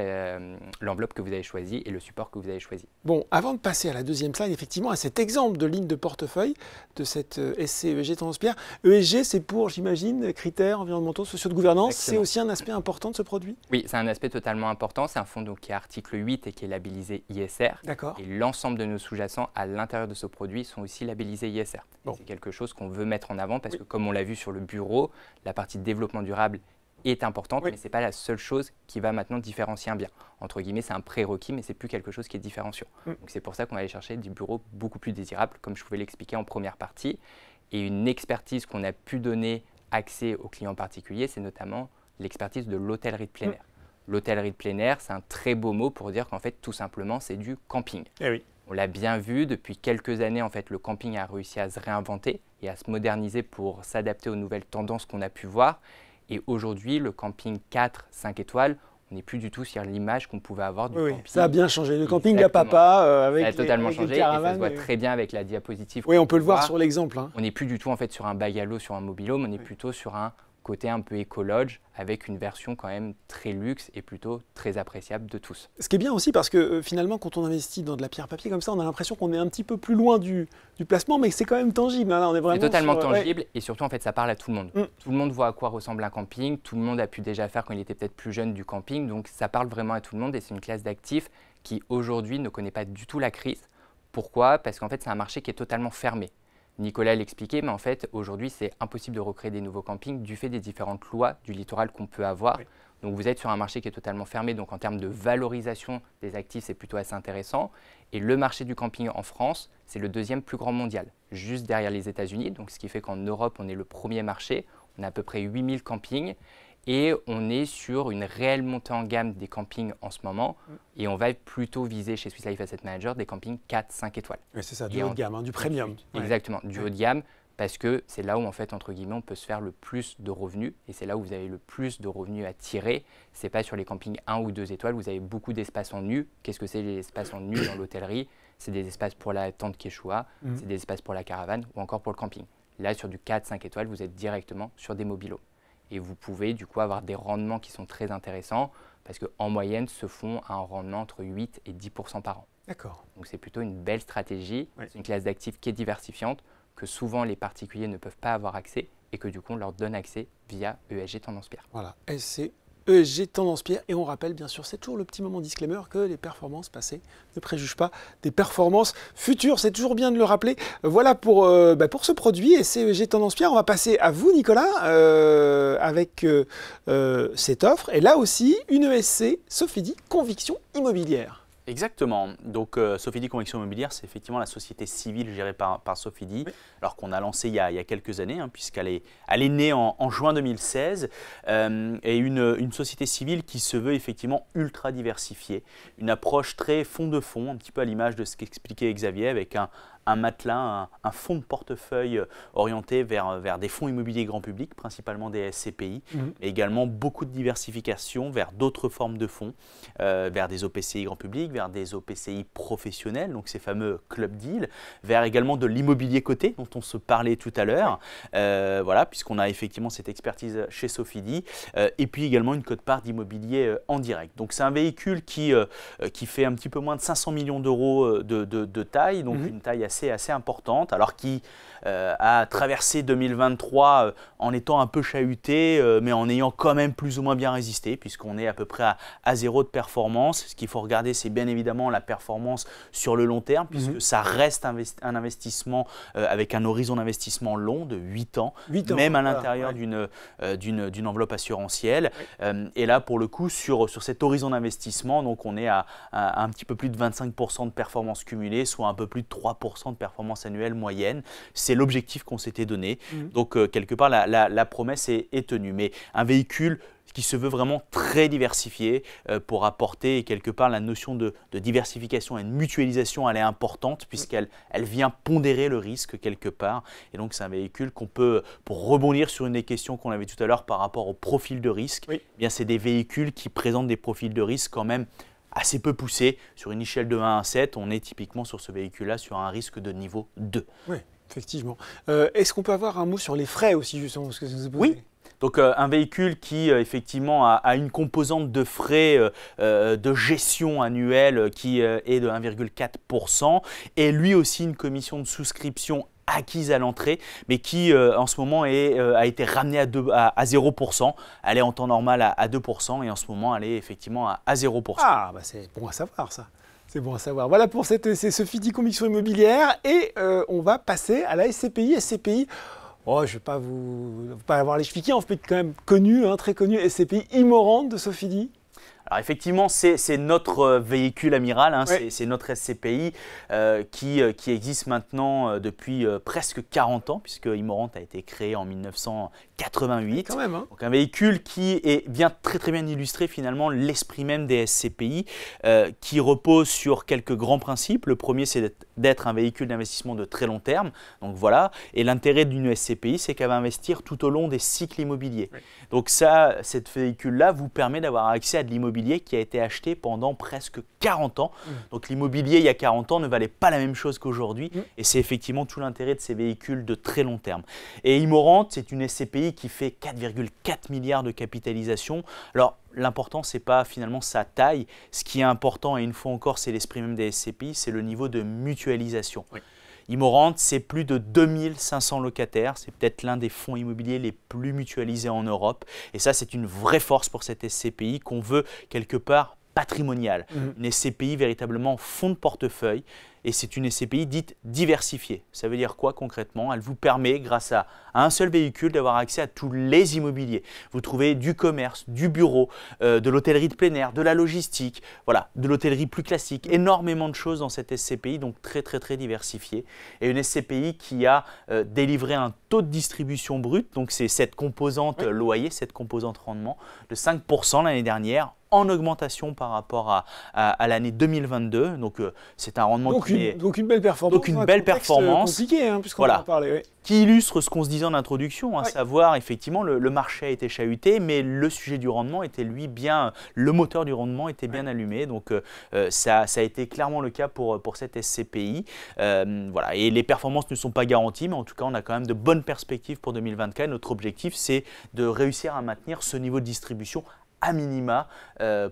l'enveloppe que vous avez choisie et le support que vous avez choisi. Bon, avant de passer à la deuxième slide, effectivement, à cet exemple de ligne de portefeuille de cette SC ESG Tendance Pierre. ESG, c'est pour, j'imagine, critères environnementaux, sociaux de gouvernance. C'est aussi un aspect important de ce produit? Oui, c'est un aspect totalement important. C'est un fonds donc, qui est article 8 et qui est labellisé ISR. D'accord. Et l'ensemble de nos sous-jacents à l'intérieur de ce produit sont aussi labellisés ISR. Bon. C'est quelque chose qu'on veut mettre en avant parce que comme on l'a vu sur le bureau, la partie développement durable est importante, mais ce n'est pas la seule chose qui va maintenant différencier un bien. Entre guillemets, c'est un prérequis, mais ce n'est plus quelque chose qui est différenciant. Donc c'est pour ça qu'on va aller chercher des bureaux beaucoup plus désirables, comme je pouvais l'expliquer en première partie. Et une expertise qu'on a pu donner accès aux clients particuliers, c'est notamment l'expertise de l'hôtellerie de plein air. L'hôtellerie de plein air, c'est un très beau mot pour dire qu'en fait, tout simplement, c'est du camping. On l'a bien vu, depuis quelques années, en fait, le camping a réussi à se réinventer et à se moderniser pour s'adapter aux nouvelles tendances qu'on a pu voir. Et aujourd'hui, le camping 4-5 étoiles, on n'est plus du tout sur l'image qu'on pouvait avoir du camping. Ça a bien changé. Le camping à papa, avec ça a totalement changé et ça se voit très bien avec la diapositive. Oui, on peut le voir sur l'exemple. On n'est plus du tout en fait sur un bungalow, sur un mobil-home, on est plutôt sur un côté un peu écologe avec une version quand même très luxe et plutôt très appréciable de tous. Ce qui est bien aussi parce que finalement quand on investit dans de la pierre papier comme ça, on a l'impression qu'on est un petit peu plus loin du placement, mais c'est quand même tangible. Hein, on est vraiment totalement tangible et surtout en fait ça parle à tout le monde. Tout le monde voit à quoi ressemble un camping, tout le monde a pu déjà faire quand il était peut-être plus jeune du camping, donc ça parle vraiment à tout le monde et c'est une classe d'actifs qui aujourd'hui ne connaît pas du tout la crise. Pourquoi? Parce qu'en fait c'est un marché qui est totalement fermé. Nicolas l'expliquait, mais en fait, aujourd'hui, c'est impossible de recréer des nouveaux campings du fait des différentes lois du littoral qu'on peut avoir. Donc, vous êtes sur un marché qui est totalement fermé. Donc, en termes de valorisation des actifs, c'est plutôt assez intéressant. Et le marché du camping en France, c'est le deuxième plus grand mondial, juste derrière les États-Unis. Donc, ce qui fait qu'en Europe, on est le premier marché. On a à peu près 8000 campings. Et on est sur une réelle montée en gamme des campings en ce moment. Et on va plutôt viser chez Swiss Life Asset Manager des campings 4-5 étoiles. Oui, c'est ça, du haut de gamme, hein, du premium. Exactement, du haut de gamme. parce que c'est là où, en fait, entre guillemets, on peut se faire le plus de revenus et c'est là où vous avez le plus de revenus à tirer. Ce n'est pas sur les campings 1 ou 2 étoiles, vous avez beaucoup d'espaces en nu. Qu'est-ce que c'est les espaces en nu dans l'hôtellerie? C'est des espaces pour la tente Quechua, c'est des espaces pour la caravane ou encore pour le camping. Là, sur du 4-5 étoiles, vous êtes directement sur des mobilos. Et vous pouvez du coup avoir des rendements qui sont très intéressants parce qu'en moyenne, se font un rendement entre 8 et 10% par an. D'accord. Donc c'est plutôt une belle stratégie. Oui. C'est une classe d'actifs qui est diversifiante, que souvent les particuliers ne peuvent pas avoir accès et que du coup on leur donne accès via ESG Tendance Pierre. Voilà, c'est ESG Tendance Pierre. Et on rappelle bien sûr, c'est toujours le petit moment disclaimer que les performances passées ne préjugent pas des performances futures. C'est toujours bien de le rappeler. Voilà pour ce produit et c'est ESG Tendance Pierre. On va passer à vous Nicolas avec cette offre. Et là aussi, une ESC Sofidy Conviction Immobilière. Exactement. Donc, Sofidy Conviction Immobilière, c'est effectivement la société civile gérée par Sofidy, oui. Alors qu'on a lancé il y a quelques années, puisqu'elle est née en juin 2016, et une société civile qui se veut effectivement ultra diversifiée, une approche très fond de fond, un petit peu à l'image de ce qu'expliquait Xavier, avec un matelas, un fonds de portefeuille orienté vers des fonds immobiliers grand public, principalement des SCPI, et également beaucoup de diversification vers d'autres formes de fonds, vers des OPCI grand public, vers des OPCI professionnels, donc ces fameux club deals, vers également de l'immobilier coté dont on se parlait tout à l'heure, voilà, puisqu'on a effectivement cette expertise chez Sofidy, et puis également une quote-part d'immobilier en direct. Donc c'est un véhicule qui fait un petit peu moins de 500 millions d'euros de taille, donc une taille assez importante, alors qui a traversé 2023 en étant un peu chahuté, mais en ayant quand même plus ou moins bien résisté, puisqu'on est à peu près à zéro de performance. Ce qu'il faut regarder, c'est bien évidemment la performance sur le long terme, puisque ça reste un investissement avec un horizon d'investissement long de 8 ans, même à l'intérieur d'une enveloppe assurantielle. Et là, pour le coup, sur cet horizon d'investissement, donc on est à un petit peu plus de 25% de performance cumulée, soit un peu plus de 3% de performance annuelle moyenne. C'est l'objectif qu'on s'était donné. Donc, quelque part, la promesse est tenue. Mais un véhicule qui se veut vraiment très diversifié pour apporter quelque part la notion de diversification et de mutualisation, elle est importante puisqu'elle vient pondérer le risque quelque part. Et donc, c'est un véhicule qu'on peut, pour rebondir sur une des questions qu'on avait tout à l'heure par rapport au profil de risque, eh bien, c'est des véhicules qui présentent des profils de risque quand même assez peu poussé. Sur une échelle de 1 à 7, on est typiquement sur ce véhicule-là sur un risque de niveau 2. Oui, effectivement. Est-ce qu'on peut avoir un mot sur les frais aussi, justement, parce que ça nous est posé. Oui. Donc un véhicule qui effectivement a une composante de frais de gestion annuelle qui est de 1,4% et lui aussi une commission de souscription acquise à l'entrée, mais qui en ce moment a été ramenée à 0%. Elle est en temps normal à 2% et en ce moment elle est effectivement à 0%. Ah, bah c'est bon à savoir ça. C'est bon à savoir. Voilà pour cette Sofidy Conviction Immobilière et on va passer à la SCPI. SCPI, oh, je ne vais pas avoir les chevilles, on fait quand même connu, très connu, SCPI Immorande de Sofidy. Alors effectivement, c'est notre véhicule amiral, c'est notre SCPI qui existe maintenant depuis presque 40 ans, puisque Immorande a été créé en 1988. Quand même, Donc un véhicule qui vient très bien illustrer finalement l'esprit même des SCPI, qui repose sur quelques grands principes. Le premier, c'est d'être un véhicule d'investissement de très long terme. Donc voilà, et l'intérêt d'une SCPI, c'est qu'elle va investir tout au long des cycles immobiliers. Donc cet véhicule-là vous permet d'avoir accès à de l'immobilier qui a été acheté pendant presque 40 ans. Donc l'immobilier il y a 40 ans ne valait pas la même chose qu'aujourd'hui et c'est effectivement tout l'intérêt de ces véhicules de très long terme. Et Immorande, c'est une SCPI qui fait 4,4 milliards de capitalisation. Alors l'important, ce n'est pas finalement sa taille. Ce qui est important, et une fois encore, c'est l'esprit même des SCPI, c'est le niveau de mutualisation. Immorande, c'est plus de 2500 locataires. C'est peut-être l'un des fonds immobiliers les plus mutualisés en Europe. Et ça, c'est une vraie force pour cette SCPI qu'on veut quelque part patrimoniale. Une SCPI véritablement fonds de portefeuille. Et c'est une SCPI dite diversifiée. Ça veut dire quoi concrètement? Elle vous permet, grâce à un seul véhicule, d'avoir accès à tous les immobiliers. Vous trouvez du commerce, du bureau, de l'hôtellerie de plein air, de la logistique, voilà, de l'hôtellerie plus classique. Énormément de choses dans cette SCPI, donc très diversifiée. Et une SCPI qui a délivré un taux de distribution brut, donc c'est cette composante loyer, cette composante rendement, de 5% l'année dernière, en augmentation par rapport à l'année 2022. Donc c'est un rendement qui Donc une belle performance. Donc une belle performance. Compliqué, hein, puisqu'on Voilà. en parlait. Oui. Qui illustre ce qu'on se disait en introduction, à Ouais. savoir effectivement le marché a été chahuté, mais le sujet du rendement était lui bien, le moteur du rendement était bien allumé. Donc ça a été clairement le cas pour cette SCPI. Voilà. Et les performances ne sont pas garanties, mais en tout cas on a quand même de bonnes perspectives pour 2024. Notre objectif c'est de réussir à maintenir ce niveau de distribution à minima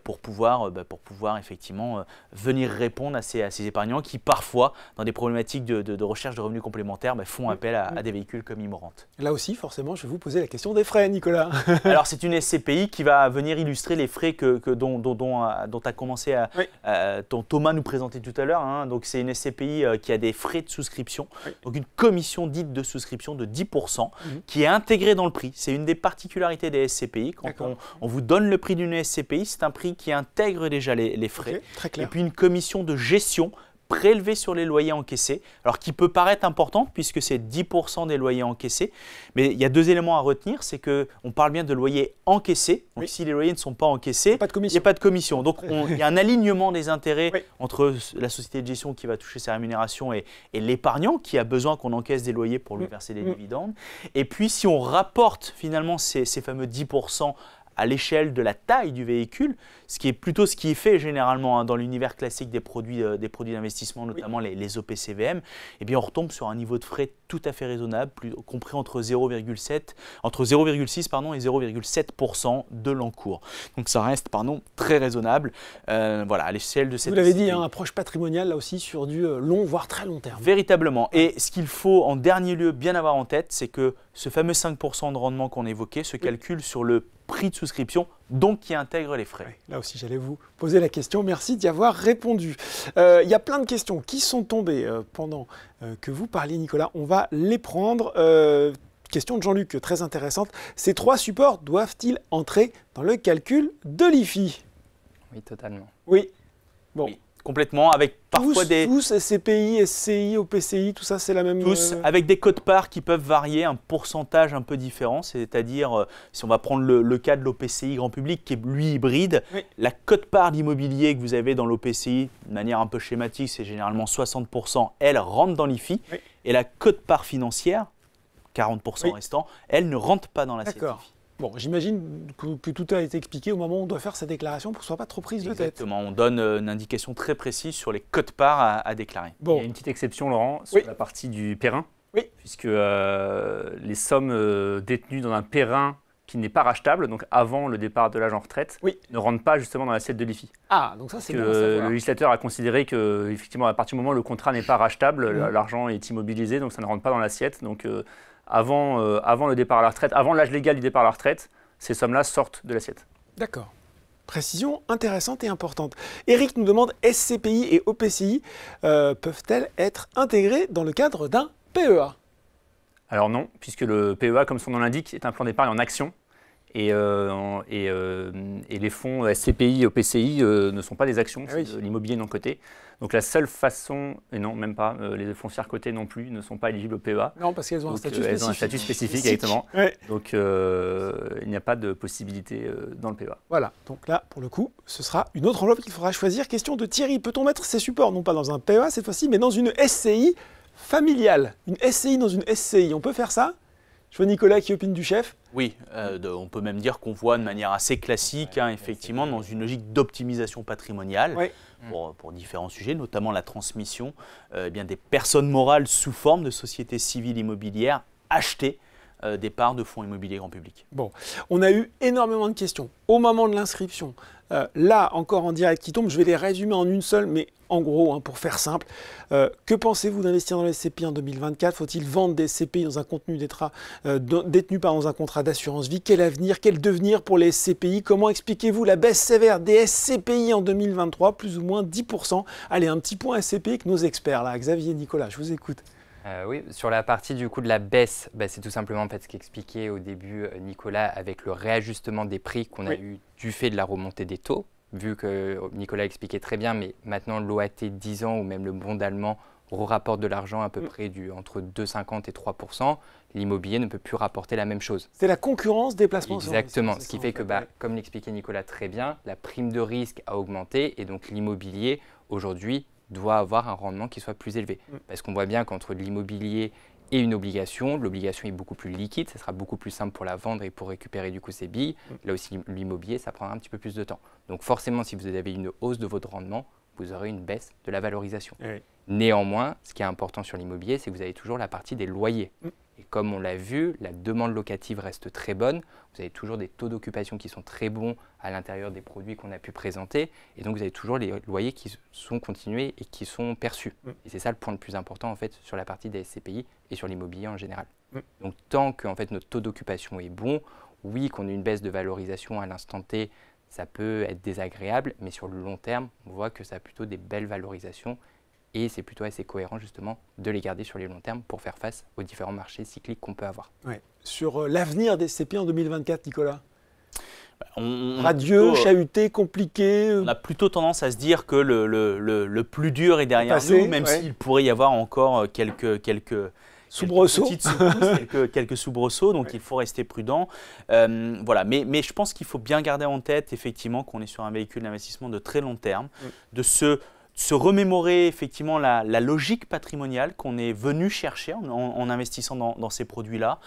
pour pouvoir effectivement venir répondre à ces épargnants qui parfois, dans des problématiques de recherche de revenus complémentaires, font appel à des véhicules comme Immorente. Là aussi, forcément, je vais vous poser la question des frais, Nicolas. Alors c'est une SCPI qui va venir illustrer les frais dont a commencé dont Thomas nous présentait tout à l'heure. Hein. Donc c'est une SCPI qui a des frais de souscription, donc une commission dite de souscription de 10% qui est intégrée dans le prix. C'est une des particularités des SCPI. Quand on vous donne le prix d'une SCPI, c'est un prix qui intègre déjà les frais. Okay, très clair. Et puis une commission de gestion prélevée sur les loyers encaissés, alors qui peut paraître importante puisque c'est 10% des loyers encaissés, mais il y a deux éléments à retenir, c'est qu'on parle bien de loyers encaissés, donc si les loyers ne sont pas encaissés, il n'y a pas de commission. Donc il y a un alignement des intérêts entre la société de gestion qui va toucher sa rémunération et l'épargnant qui a besoin qu'on encaisse des loyers pour lui verser des dividendes. Et puis si on rapporte finalement ces fameux 10% à l'échelle de la taille du véhicule, ce qui est plutôt ce qui est fait généralement dans l'univers classique des produits d'investissement, notamment les OPCVM, eh bien on retombe sur un niveau de frais tout à fait raisonnable, compris entre 0,6 et 0,7% de l'encours. Donc ça reste très raisonnable voilà, à l'échelle de cette... Vous l'avez dit, approche patrimoniale là aussi sur du long, voire très long terme. Véritablement. Et ce qu'il faut en dernier lieu bien avoir en tête, c'est que ce fameux 5% de rendement qu'on évoquait se calcule sur le prix de souscription, donc qui intègre les frais. Oui, là aussi, j'allais vous poser la question. Merci d'y avoir répondu. Il y a plein de questions qui sont tombées pendant que vous parliez, Nicolas. On va les prendre. Question de Jean-Luc, très intéressante. Ces trois supports doivent-ils entrer dans le calcul de l'IFI? Oui, totalement. Oui. Bon. Oui. Complètement, avec parfois tous SCPI, SCI, OPCI, tout ça c'est la même... Tous, avec des quotes-parts qui peuvent varier, un pourcentage un peu différent, c'est-à-dire, si on va prendre le cas de l'OPCI grand public qui est lui hybride, la quote-part d'immobilier que vous avez dans l'OPCI, de manière un peu schématique, c'est généralement 60%, elle rentre dans l'IFI, et la quote-part financière, 40% restant, elle ne rentre pas dans l'assiette IFI. Bon, j'imagine que tout a été expliqué au moment où on doit faire sa déclaration pour que ce ne soit pas trop prise de tête. Exactement, on donne une indication très précise sur les quotes-parts à déclarer. Bon. Il y a une petite exception, Laurent, sur la partie du périn, puisque les sommes détenues dans un périn qui n'est pas rachetable, donc avant le départ de l'âge en retraite, ne rentrent pas justement dans l'assiette de l'IFI. Ah, donc ça c'est bon à savoir. Le législateur a considéré que, effectivement, à partir du moment où le contrat n'est pas rachetable, l'argent est immobilisé, donc ça ne rentre pas dans l'assiette. Donc avant le départ à la retraite, avant l'âge légal du départ à la retraite, ces sommes-là sortent de l'assiette. D'accord. Précision intéressante et importante. Eric nous demande, SCPI et OPCI peuvent-elles être intégrées dans le cadre d'un PEA? Alors non, puisque le PEA, comme son nom l'indique, est un plan d'épargne en actions. Et les fonds SCPI et OPCI ne sont pas des actions, c'est de l'immobilier non coté. Donc la seule façon, et non, même pas, les foncières cotées non plus ne sont pas éligibles au PEA. Non, parce qu'elles ont un statut spécifique. Elles ont un statut spécifique, exactement. Donc il n'y a pas de possibilité dans le PEA. Voilà, donc là, pour le coup, ce sera une autre enveloppe qu'il faudra choisir. Question de Thierry, peut-on mettre ces supports, non pas dans un PEA cette fois-ci, mais dans une SCI familiale? Une SCI dans une SCI, on peut faire ça? Je vois Nicolas qui opine du chef. Oui, on peut même dire qu'on voit de manière assez classique, effectivement, dans une logique d'optimisation patrimoniale, pour différents sujets, notamment la transmission, bien des personnes morales sous forme de sociétés civiles immobilières achetées des parts de fonds immobiliers grand public. Bon, on a eu énormément de questions au moment de l'inscription. Là, encore en direct qui tombe, je vais les résumer en une seule, mais en gros, pour faire simple. Que pensez-vous d'investir dans les SCPI en 2024? Faut-il vendre des SCPI dans un contenu détenu dans un contrat d'assurance vie? Quel avenir, quel devenir pour les SCPI? Comment expliquez-vous la baisse sévère des SCPI en 2023, plus ou moins 10%? Allez, un petit point SCPI avec nos experts, là, Xavier, Nicolas, je vous écoute. Oui, sur la partie du coup de la baisse, c'est tout simplement en fait, ce qu'expliquait au début Nicolas avec le réajustement des prix qu'on a eu du fait de la remontée des taux, vu que Nicolas expliquait très bien, mais maintenant l'OAT 10 ans ou même le bond allemand rapporte de l'argent à peu près entre 2,50 et 3%, l'immobilier ne peut plus rapporter la même chose. C'est la concurrence des placements. Exactement, ce qui fait que, comme l'expliquait Nicolas très bien, la prime de risque a augmenté et donc l'immobilier aujourd'hui doit avoir un rendement qui soit plus élevé. Parce qu'on voit bien qu'entre l'immobilier et une obligation, l'obligation est beaucoup plus liquide, ça sera beaucoup plus simple pour la vendre et pour récupérer du coup ses billes. Là aussi, l'immobilier, ça prendra un petit peu plus de temps. Donc forcément, si vous avez une hausse de votre rendement, vous aurez une baisse de la valorisation. Oui. Néanmoins, ce qui est important sur l'immobilier, c'est que vous avez toujours la partie des loyers. Et comme on l'a vu, la demande locative reste très bonne. Vous avez toujours des taux d'occupation qui sont très bons à l'intérieur des produits qu'on a pu présenter. Et donc, vous avez toujours les loyers qui sont continués et qui sont perçus. Et c'est ça le point le plus important en fait sur la partie des SCPI et sur l'immobilier en général. Donc, tant que en fait, notre taux d'occupation est bon, oui, qu'on ait une baisse de valorisation à l'instant T, ça peut être désagréable. Mais sur le long terme, on voit que ça a plutôt des belles valorisations. Et c'est plutôt assez cohérent justement de les garder sur les longs termes pour faire face aux différents marchés cycliques qu'on peut avoir. Ouais. Sur l'avenir des SCPI en 2024, Nicolas, radieux, chahuté, compliqué. On a plutôt tendance à se dire que le plus dur est derrière nous, même s'il pourrait y avoir encore quelques soubresauts. Quelques soubresauts, donc il faut rester prudent. Voilà. Mais je pense qu'il faut bien garder en tête effectivement qu'on est sur un véhicule d'investissement de très long terme, de se remémorer effectivement la logique patrimoniale qu'on est venu chercher en investissant dans ces produits-là.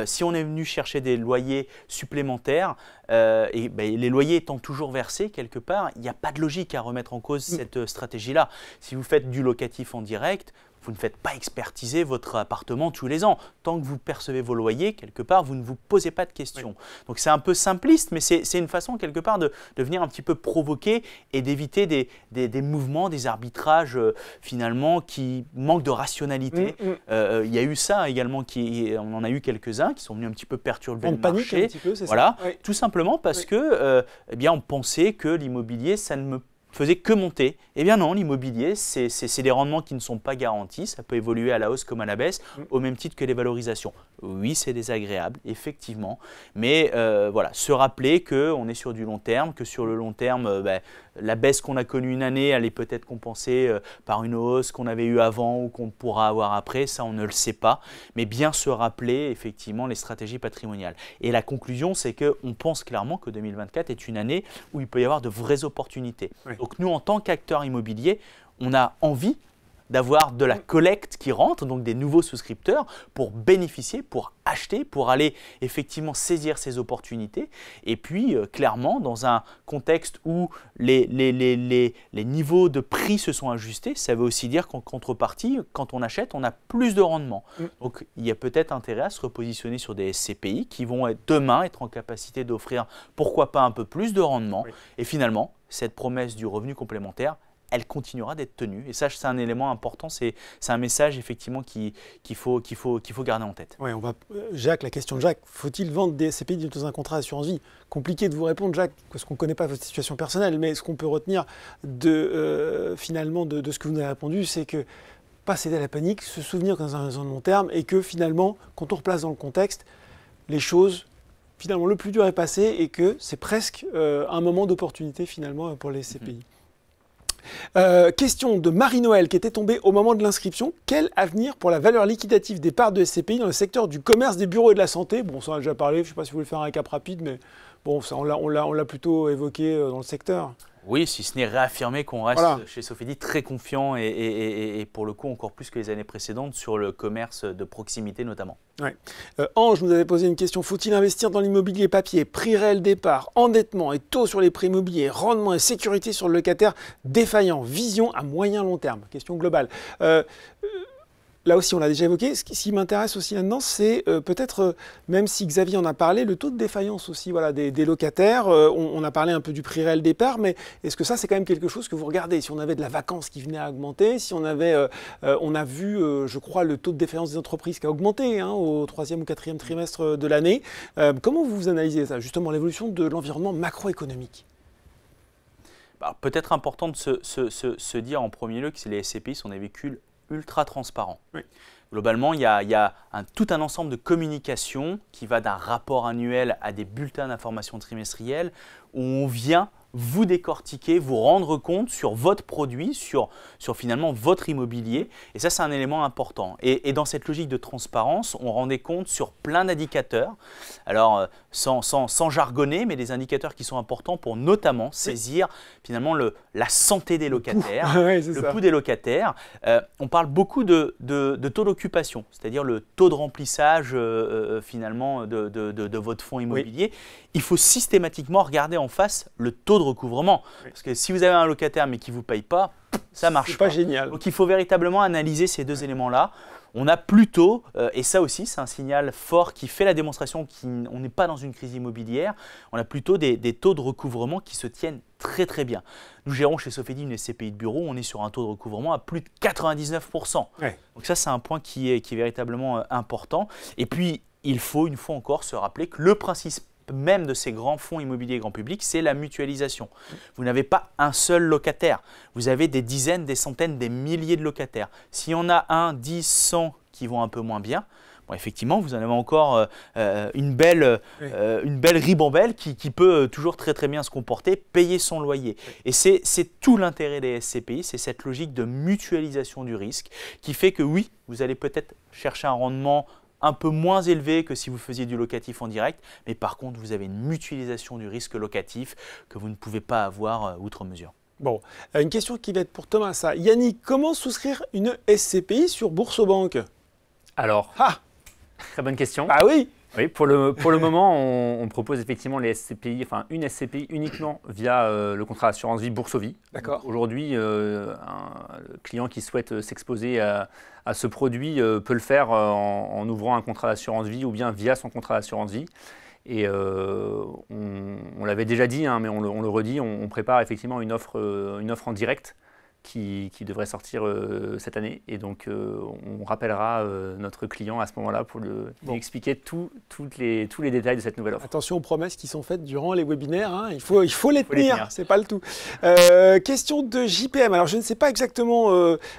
Si on est venu chercher des loyers supplémentaires, les loyers étant toujours versés quelque part, il n'y a pas de logique à remettre en cause cette stratégie-là. Si vous faites du locatif en direct, vous ne faites pas expertiser votre appartement tous les ans. Tant que vous percevez vos loyers, quelque part, vous ne vous posez pas de questions. Donc c'est un peu simpliste, mais c'est une façon quelque part de venir un petit peu provoquer et d'éviter des mouvements, des arbitrages finalement qui manquent de rationalité. Il y a eu ça également, on en a eu quelques-uns qui sont venus un petit peu perturber le marché. Un petit peu, c'est voilà, ça. tout simplement parce que on pensait que l'immobilier, ça ne me faisait que monter. Eh bien non, l'immobilier, c'est des rendements qui ne sont pas garantis. Ça peut évoluer à la hausse comme à la baisse, au même titre que les valorisations. Oui, c'est désagréable, effectivement. Mais voilà, se rappeler qu'on est sur du long terme, que sur le long terme, la baisse qu'on a connue une année, elle est peut-être compensée par une hausse qu'on avait eue avant ou qu'on pourra avoir après. Ça, on ne le sait pas. Mais bien se rappeler, effectivement, les stratégies patrimoniales. Et la conclusion, c'est qu'on pense clairement que 2024 est une année où il peut y avoir de vraies opportunités. Donc nous, en tant qu'acteurs immobiliers, on a envie d'avoir de la collecte qui rentre, donc des nouveaux souscripteurs, pour bénéficier, pour acheter, pour aller effectivement saisir ces opportunités. Et puis, clairement, dans un contexte où les niveaux de prix se sont ajustés, ça veut aussi dire qu'en contrepartie, quand on achète, on a plus de rendement. Donc, il y a peut-être intérêt à se repositionner sur des SCPI qui vont demain être en capacité d'offrir, pourquoi pas un peu plus de rendement. Et finalement, cette promesse du revenu complémentaire, elle continuera d'être tenue. Et ça, c'est un élément important, c'est un message effectivement qu'il faut garder en tête. Ouais, Jacques, la question de Jacques, faut-il vendre des SCPI dans un contrat d'assurance vie? Compliqué de vous répondre, Jacques, parce qu'on ne connaît pas votre situation personnelle, mais ce qu'on peut retenir finalement de ce que vous nous avez répondu, c'est que pas céder à la panique, se souvenir qu'on est dans un long terme et que finalement, quand on replace dans le contexte, les choses, finalement, le plus dur est passé et que c'est presque un moment d'opportunité finalement pour les SCPI. Question de Marie-Noël qui était tombée au moment de l'inscription. Quel avenir pour la valeur liquidative des parts de SCPI dans le secteur du commerce, des bureaux et de la santé? Bon, ça on a déjà parlé, je ne sais pas si vous voulez faire un récap rapide, mais bon, ça, on l'a plutôt évoqué dans le secteur. Oui, si ce n'est réaffirmer qu'on reste chez Sofidy très confiant et pour le coup encore plus que les années précédentes sur le commerce de proximité notamment. Ouais. Ange nous avait posé une question. Faut-il investir dans l'immobilier papier? Prix réel départ, endettement et taux sur les prix immobiliers, rendement et sécurité sur le locataire défaillant, vision à moyen long terme. Question globale. Là aussi, on l'a déjà évoqué. Ce qui m'intéresse aussi là-dedans, c'est peut-être, même si Xavier en a parlé, le taux de défaillance aussi des locataires. On a parlé un peu du prix réel départ, mais est-ce que ça, c'est quand même quelque chose que vous regardez? Si on avait de la vacance qui venait à augmenter, si on avait, on a vu, je crois, le taux de défaillance des entreprises qui a augmenté au 3e ou 4e trimestre de l'année. Comment vous analysez ça, justement, l'évolution de l'environnement macroéconomique? Peut-être important de se dire en premier lieu que les SCPI sont des véhicules ultra transparent. Oui. Globalement, il y a tout un ensemble de communication qui va d'un rapport annuel à des bulletins d'information trimestriels où on vient vous décortiquer, vous rendre compte sur votre produit, sur finalement votre immobilier. Et ça, c'est un élément important. Et dans cette logique de transparence, on rendait compte sur plein d'indicateurs. Alors, sans jargonner, mais des indicateurs qui sont importants pour notamment saisir finalement la santé des locataires, le coût des locataires. On parle beaucoup de taux d'occupation, c'est-à-dire le taux de remplissage finalement de votre fonds immobilier. Il faut systématiquement regarder en face le taux de recouvrement. Parce que si vous avez un locataire mais qui ne vous paye pas, ça ne marche pas. C'est pas génial. Donc il faut véritablement analyser ces deux éléments-là. On a plutôt, et ça aussi c'est un signal fort qui fait la démonstration qu'on n'est pas dans une crise immobilière, on a plutôt des taux de recouvrement qui se tiennent très très bien. Nous gérons chez Sofidy une SCPI de bureau, on est sur un taux de recouvrement à plus de 99%. Donc ça c'est un point qui est véritablement important. Et puis il faut une fois encore se rappeler que le principe même de ces grands fonds immobiliers grand public, c'est la mutualisation. Vous n'avez pas un seul locataire, vous avez des dizaines, des centaines, des milliers de locataires. S'il y en a 1, 10, 100 qui vont un peu moins bien, bon, effectivement, vous en avez encore une belle ribambelle qui peut toujours très très bien se comporter, payer son loyer. Et c'est tout l'intérêt des SCPI, c'est cette logique de mutualisation du risque qui fait que oui, vous allez peut-être chercher un rendement un peu moins élevé que si vous faisiez du locatif en direct, mais par contre, vous avez une mutualisation du risque locatif que vous ne pouvez pas avoir outre mesure. Bon, une question qui va être pour Thomas. Ça. Yannick, comment souscrire une SCPI sur Boursorama? Alors, très bonne question. Ah oui. Oui, pour le moment, on propose effectivement les SCPI, enfin une SCPI uniquement via le contrat d'assurance vie Boursorama. D'accord. Aujourd'hui, le client qui souhaite s'exposer à ce produit peut le faire en ouvrant un contrat d'assurance vie ou bien via son contrat d'assurance vie. Et on l'avait déjà dit, hein, mais on le redit, on prépare effectivement une offre en direct qui devrait sortir cette année. Et donc, on rappellera notre client à ce moment-là pour lui expliquer tous les détails de cette nouvelle offre. Attention aux promesses qui sont faites durant les webinaires. Hein. Il faut les tenir, c'est pas le tout. Question de JPM. Alors, je ne sais pas exactement,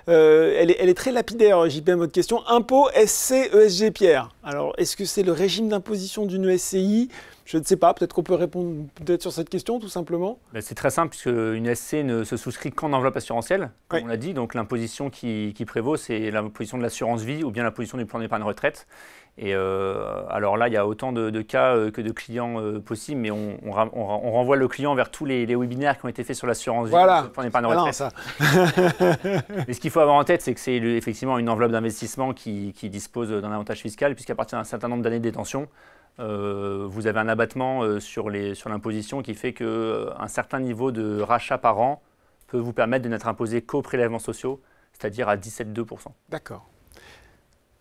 elle est très lapidaire, JPM, votre question. Impôt SC ESG Pierre. Alors, est-ce que c'est le régime d'imposition d'une SCI ? Je ne sais pas, peut-être qu'on peut répondre sur cette question tout simplement. C'est très simple puisque une SC ne se souscrit qu'en enveloppe assurantielle, comme on l'a dit. Donc l'imposition qui prévaut, c'est l'imposition de l'assurance vie ou bien l'imposition du plan d'épargne retraite. Et alors là, il y a autant de cas que de clients possibles, mais on renvoie le client vers tous les webinaires qui ont été faits sur l'assurance vie, sur le plan d'épargne retraite. Ça. Mais ce qu'il faut avoir en tête, c'est que c'est effectivement une enveloppe d'investissement qui dispose d'un avantage fiscal, puisqu'à partir d'un certain nombre d'années de détention, vous avez un abattement sur l'imposition qui fait qu'un certain niveau de rachat par an peut vous permettre de n'être imposé qu'aux prélèvements sociaux, c'est-à-dire à 17,2%. D'accord.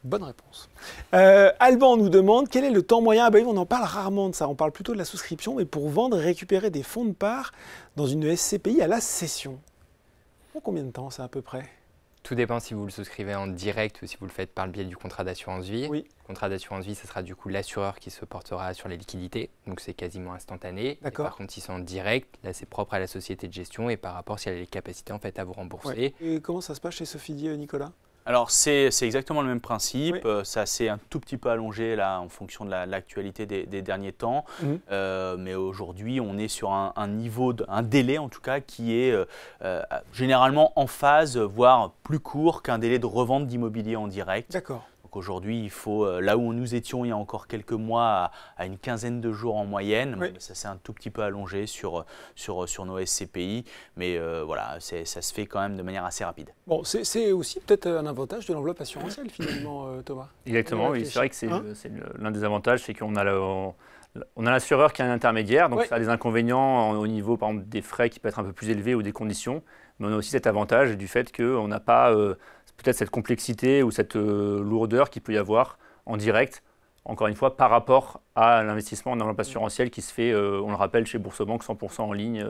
Bonne réponse. Alban nous demande quel est le temps moyen. On en parle rarement de ça, on parle plutôt de la souscription, mais pour vendre et récupérer des fonds de part dans une SCPI à la cession. Combien de temps ça à peu près ? Tout dépend si vous le souscrivez en direct ou si vous le faites par le biais du contrat d'assurance vie. Oui. Le contrat d'assurance vie, ce sera du coup l'assureur qui se portera sur les liquidités, donc c'est quasiment instantané. D'accord. Par contre, si c'est en direct, là c'est propre à la société de gestion et par rapport si elle a les capacités en fait à vous rembourser. Ouais. Et comment ça se passe chez Sofidy, Nicolas ? Alors c'est exactement le même principe, Oui. ça s'est un tout petit peu allongé là en fonction de l'actualité des derniers temps, mais aujourd'hui on est sur un niveau, un délai en tout cas qui est généralement en phase, voire plus court qu'un délai de revente d'immobilier en direct. D'accord. Donc aujourd'hui il faut, là où nous étions il y a encore quelques mois à une quinzaine de jours en moyenne, ça s'est un tout petit peu allongé sur nos SCPI, mais voilà, ça se fait quand même de manière assez rapide. Bon, c'est aussi peut-être un avantage de l'enveloppe assurantielle finalement, Thomas. Exactement, oui, c'est vrai que c'est l'un des avantages, c'est qu'on a l'assureur qui est un intermédiaire, donc ça a des inconvénients au niveau par exemple des frais qui peuvent être un peu plus élevés ou des conditions, mais on a aussi cet avantage du fait qu'on n'a pas peut-être cette complexité ou cette lourdeur qu'il peut y avoir en direct, encore une fois, par rapport à l'investissement en enveloppe assurantielle qui se fait, on le rappelle, chez Boursorama 100% en ligne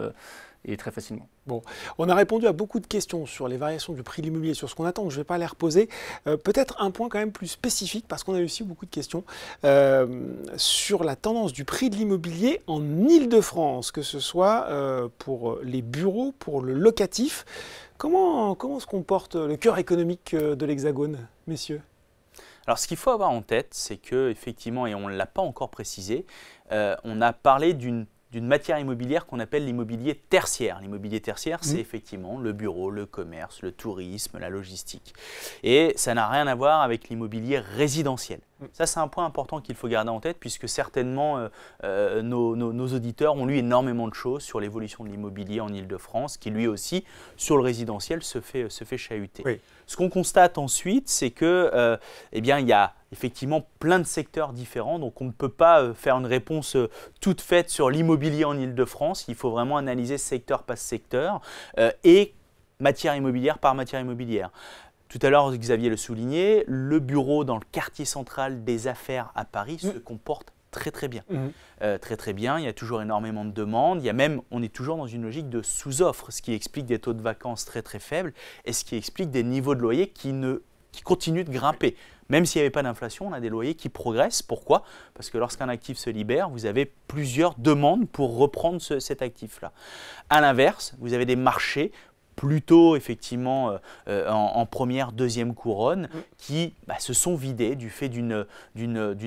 et très facilement. Bon, on a répondu à beaucoup de questions sur les variations du prix de l'immobilier, sur ce qu'on attend, donc je ne vais pas les reposer. Peut-être un point quand même plus spécifique, parce qu'on a eu aussi beaucoup de questions sur la tendance du prix de l'immobilier en Île-de-France, que ce soit pour les bureaux, pour le locatif. Comment se comporte le cœur économique de l'Hexagone, messieurs ? Alors ce qu'il faut avoir en tête, c'est que effectivement, et on ne l'a pas encore précisé, on a parlé d'une d'une matière immobilière qu'on appelle l'immobilier tertiaire. L'immobilier tertiaire, c'est effectivement le bureau, le commerce, le tourisme, la logistique. Et ça n'a rien à voir avec l'immobilier résidentiel. Ça, c'est un point important qu'il faut garder en tête puisque certainement nos auditeurs ont lu énormément de choses sur l'évolution de l'immobilier en Ile-de-France qui lui aussi, sur le résidentiel, se fait chahuter. Oui. Ce qu'on constate ensuite, c'est que, eh bien, il y a effectivement plein de secteurs différents, donc on ne peut pas faire une réponse toute faite sur l'immobilier en Ile-de-France. Il faut vraiment analyser secteur par secteur et matière immobilière par matière immobilière. Tout à l'heure, Xavier le soulignait, le bureau dans le quartier central des affaires à Paris se comporte très très bien. Très bien, il y a toujours énormément de demandes, on est toujours dans une logique de sous-offre, ce qui explique des taux de vacances très très faibles et ce qui explique des niveaux de loyer qui continuent de grimper. Même s'il n'y avait pas d'inflation, on a des loyers qui progressent. Pourquoi? Parce que lorsqu'un actif se libère, vous avez plusieurs demandes pour reprendre cet actif-là. À l'inverse, vous avez des marchés plutôt effectivement en première, deuxième couronne, qui se sont vidés du fait d'une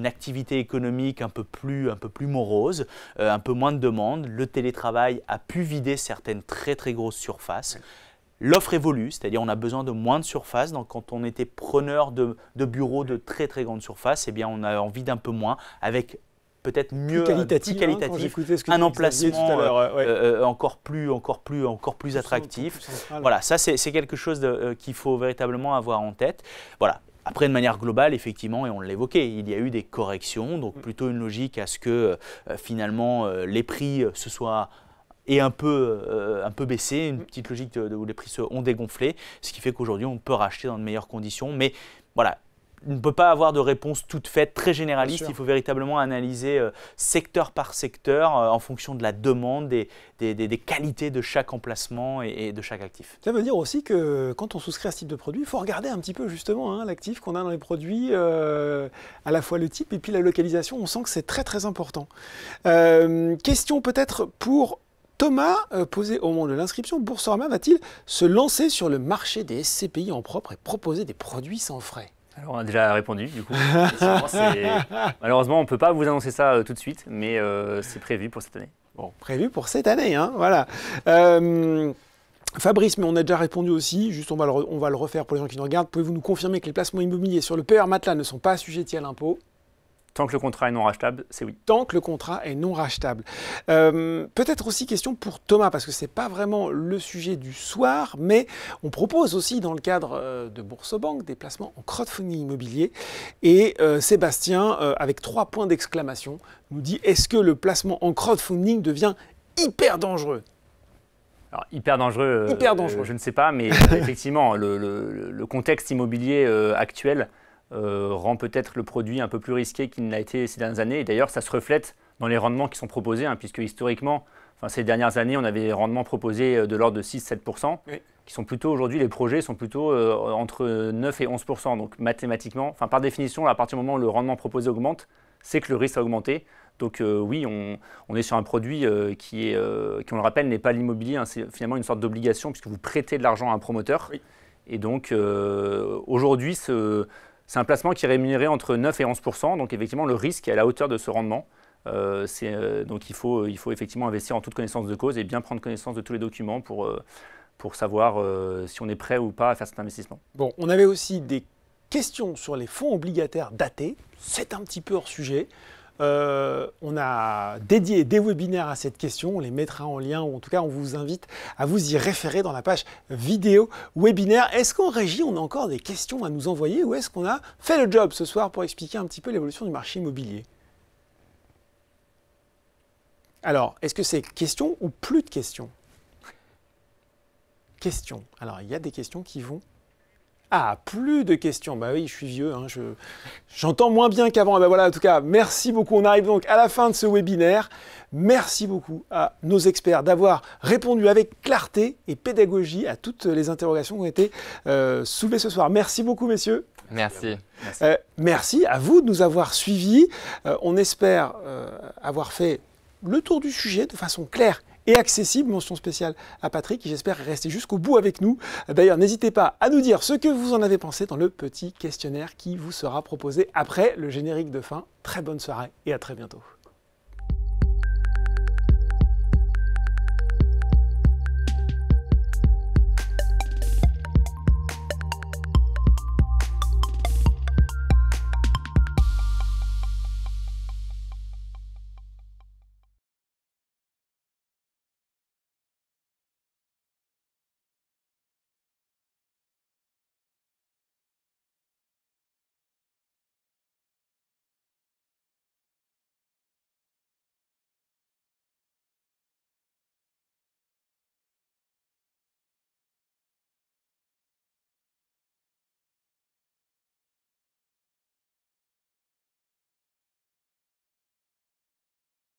activité économique un peu plus morose, un peu moins de demandes. Le télétravail a pu vider certaines très très grosses surfaces. L'offre évolue, c'est-à-dire on a besoin de moins de surface. Donc quand on était preneur de bureaux de très très grande surface, eh bien on a envie d'un peu moins avec peut-être mieux qualitatif, un emplacement encore plus attractif. Voilà, ça c'est quelque chose qu'il faut véritablement avoir en tête. Voilà. Après, de manière globale, effectivement, et on l'évoquait, il y a eu des corrections, donc plutôt une logique à ce que finalement les prix se soient un peu baissé, une petite logique où les prix ont dégonflé, ce qui fait qu'aujourd'hui on peut racheter dans de meilleures conditions. Mais voilà, on ne peut pas avoir de réponse toute faite, très généraliste. Il faut véritablement analyser secteur par secteur en fonction de la demande, des qualités de chaque emplacement et de chaque actif. Ça veut dire aussi que quand on souscrit à ce type de produit, il faut regarder un petit peu justement l'actif qu'on a dans les produits, à la fois le type et puis la localisation. On sent que c'est très très important. Question peut-être pour Thomas, posé au moment de l'inscription, Boursorama va-t-il se lancer sur le marché des SCPI en propre et proposer des produits sans frais? Alors on a déjà répondu du coup. Malheureusement on ne peut pas vous annoncer ça tout de suite, mais c'est prévu pour cette année. Bon, prévu pour cette année, hein, voilà. Fabrice, mais on a déjà répondu aussi, juste on va le refaire pour les gens qui nous regardent. Pouvez-vous nous confirmer que les placements immobiliers sur le PER Matelas ne sont pas assujettis à l'impôt? Tant que le contrat est non rachetable, c'est oui. Tant que le contrat est non rachetable. Peut-être aussi question pour Thomas, parce que ce n'est pas vraiment le sujet du soir, mais on propose aussi dans le cadre de Boursobank des placements en crowdfunding immobilier. Et Sébastien, avec 3 points d'exclamation, nous dit: est-ce que le placement en crowdfunding devient hyper dangereux? Alors, hyper dangereux, je ne sais pas, mais effectivement, le contexte immobilier actuel rend peut-être le produit un peu plus risqué qu'il ne l'a été ces dernières années. Et d'ailleurs, ça se reflète dans les rendements qui sont proposés, puisque historiquement, ces dernières années, on avait des rendements proposés de l'ordre de 6-7%, qui sont plutôt aujourd'hui, les projets sont plutôt entre 9 et 11%. Donc mathématiquement, par définition, à partir du moment où le rendement proposé augmente, c'est que le risque a augmenté. Donc oui, on est sur un produit qui, on le rappelle, n'est pas l'immobilier, c'est finalement une sorte d'obligation, puisque vous prêtez de l'argent à un promoteur. Oui. Et donc aujourd'hui, c'est un placement qui est rémunéré entre 9 et 11%, donc effectivement le risque est à la hauteur de ce rendement. Donc il faut effectivement investir en toute connaissance de cause et bien prendre connaissance de tous les documents pour savoir si on est prêt ou pas à faire cet investissement. Bon, on avait aussi des questions sur les fonds obligataires datés, c'est un petit peu hors sujet. On a dédié des webinaires à cette question, on les mettra en lien, ou en tout cas on vous invite à vous y référer dans la page vidéo webinaire. Est-ce qu'en régie on a encore des questions à nous envoyer, ou est-ce qu'on a fait le job ce soir pour expliquer un petit peu l'évolution du marché immobilier? Alors, est-ce que c'est questions ou plus de questions? Questions. Alors, il y a des questions qui vont... Ah, plus de questions. Bah oui, je suis vieux, j'entends moins bien qu'avant. Ben voilà, en tout cas, merci beaucoup. On arrive donc à la fin de ce webinaire. Merci beaucoup à nos experts d'avoir répondu avec clarté et pédagogie à toutes les interrogations qui ont été soulevées ce soir. Merci beaucoup, messieurs. Merci. Merci à vous de nous avoir suivis. On espère avoir fait le tour du sujet de façon claire et accessible. Mention spéciale à Patrick, qui j'espère rester jusqu'au bout avec nous. D'ailleurs, n'hésitez pas à nous dire ce que vous en avez pensé dans le petit questionnaire qui vous sera proposé après le générique de fin. Très bonne soirée et à très bientôt.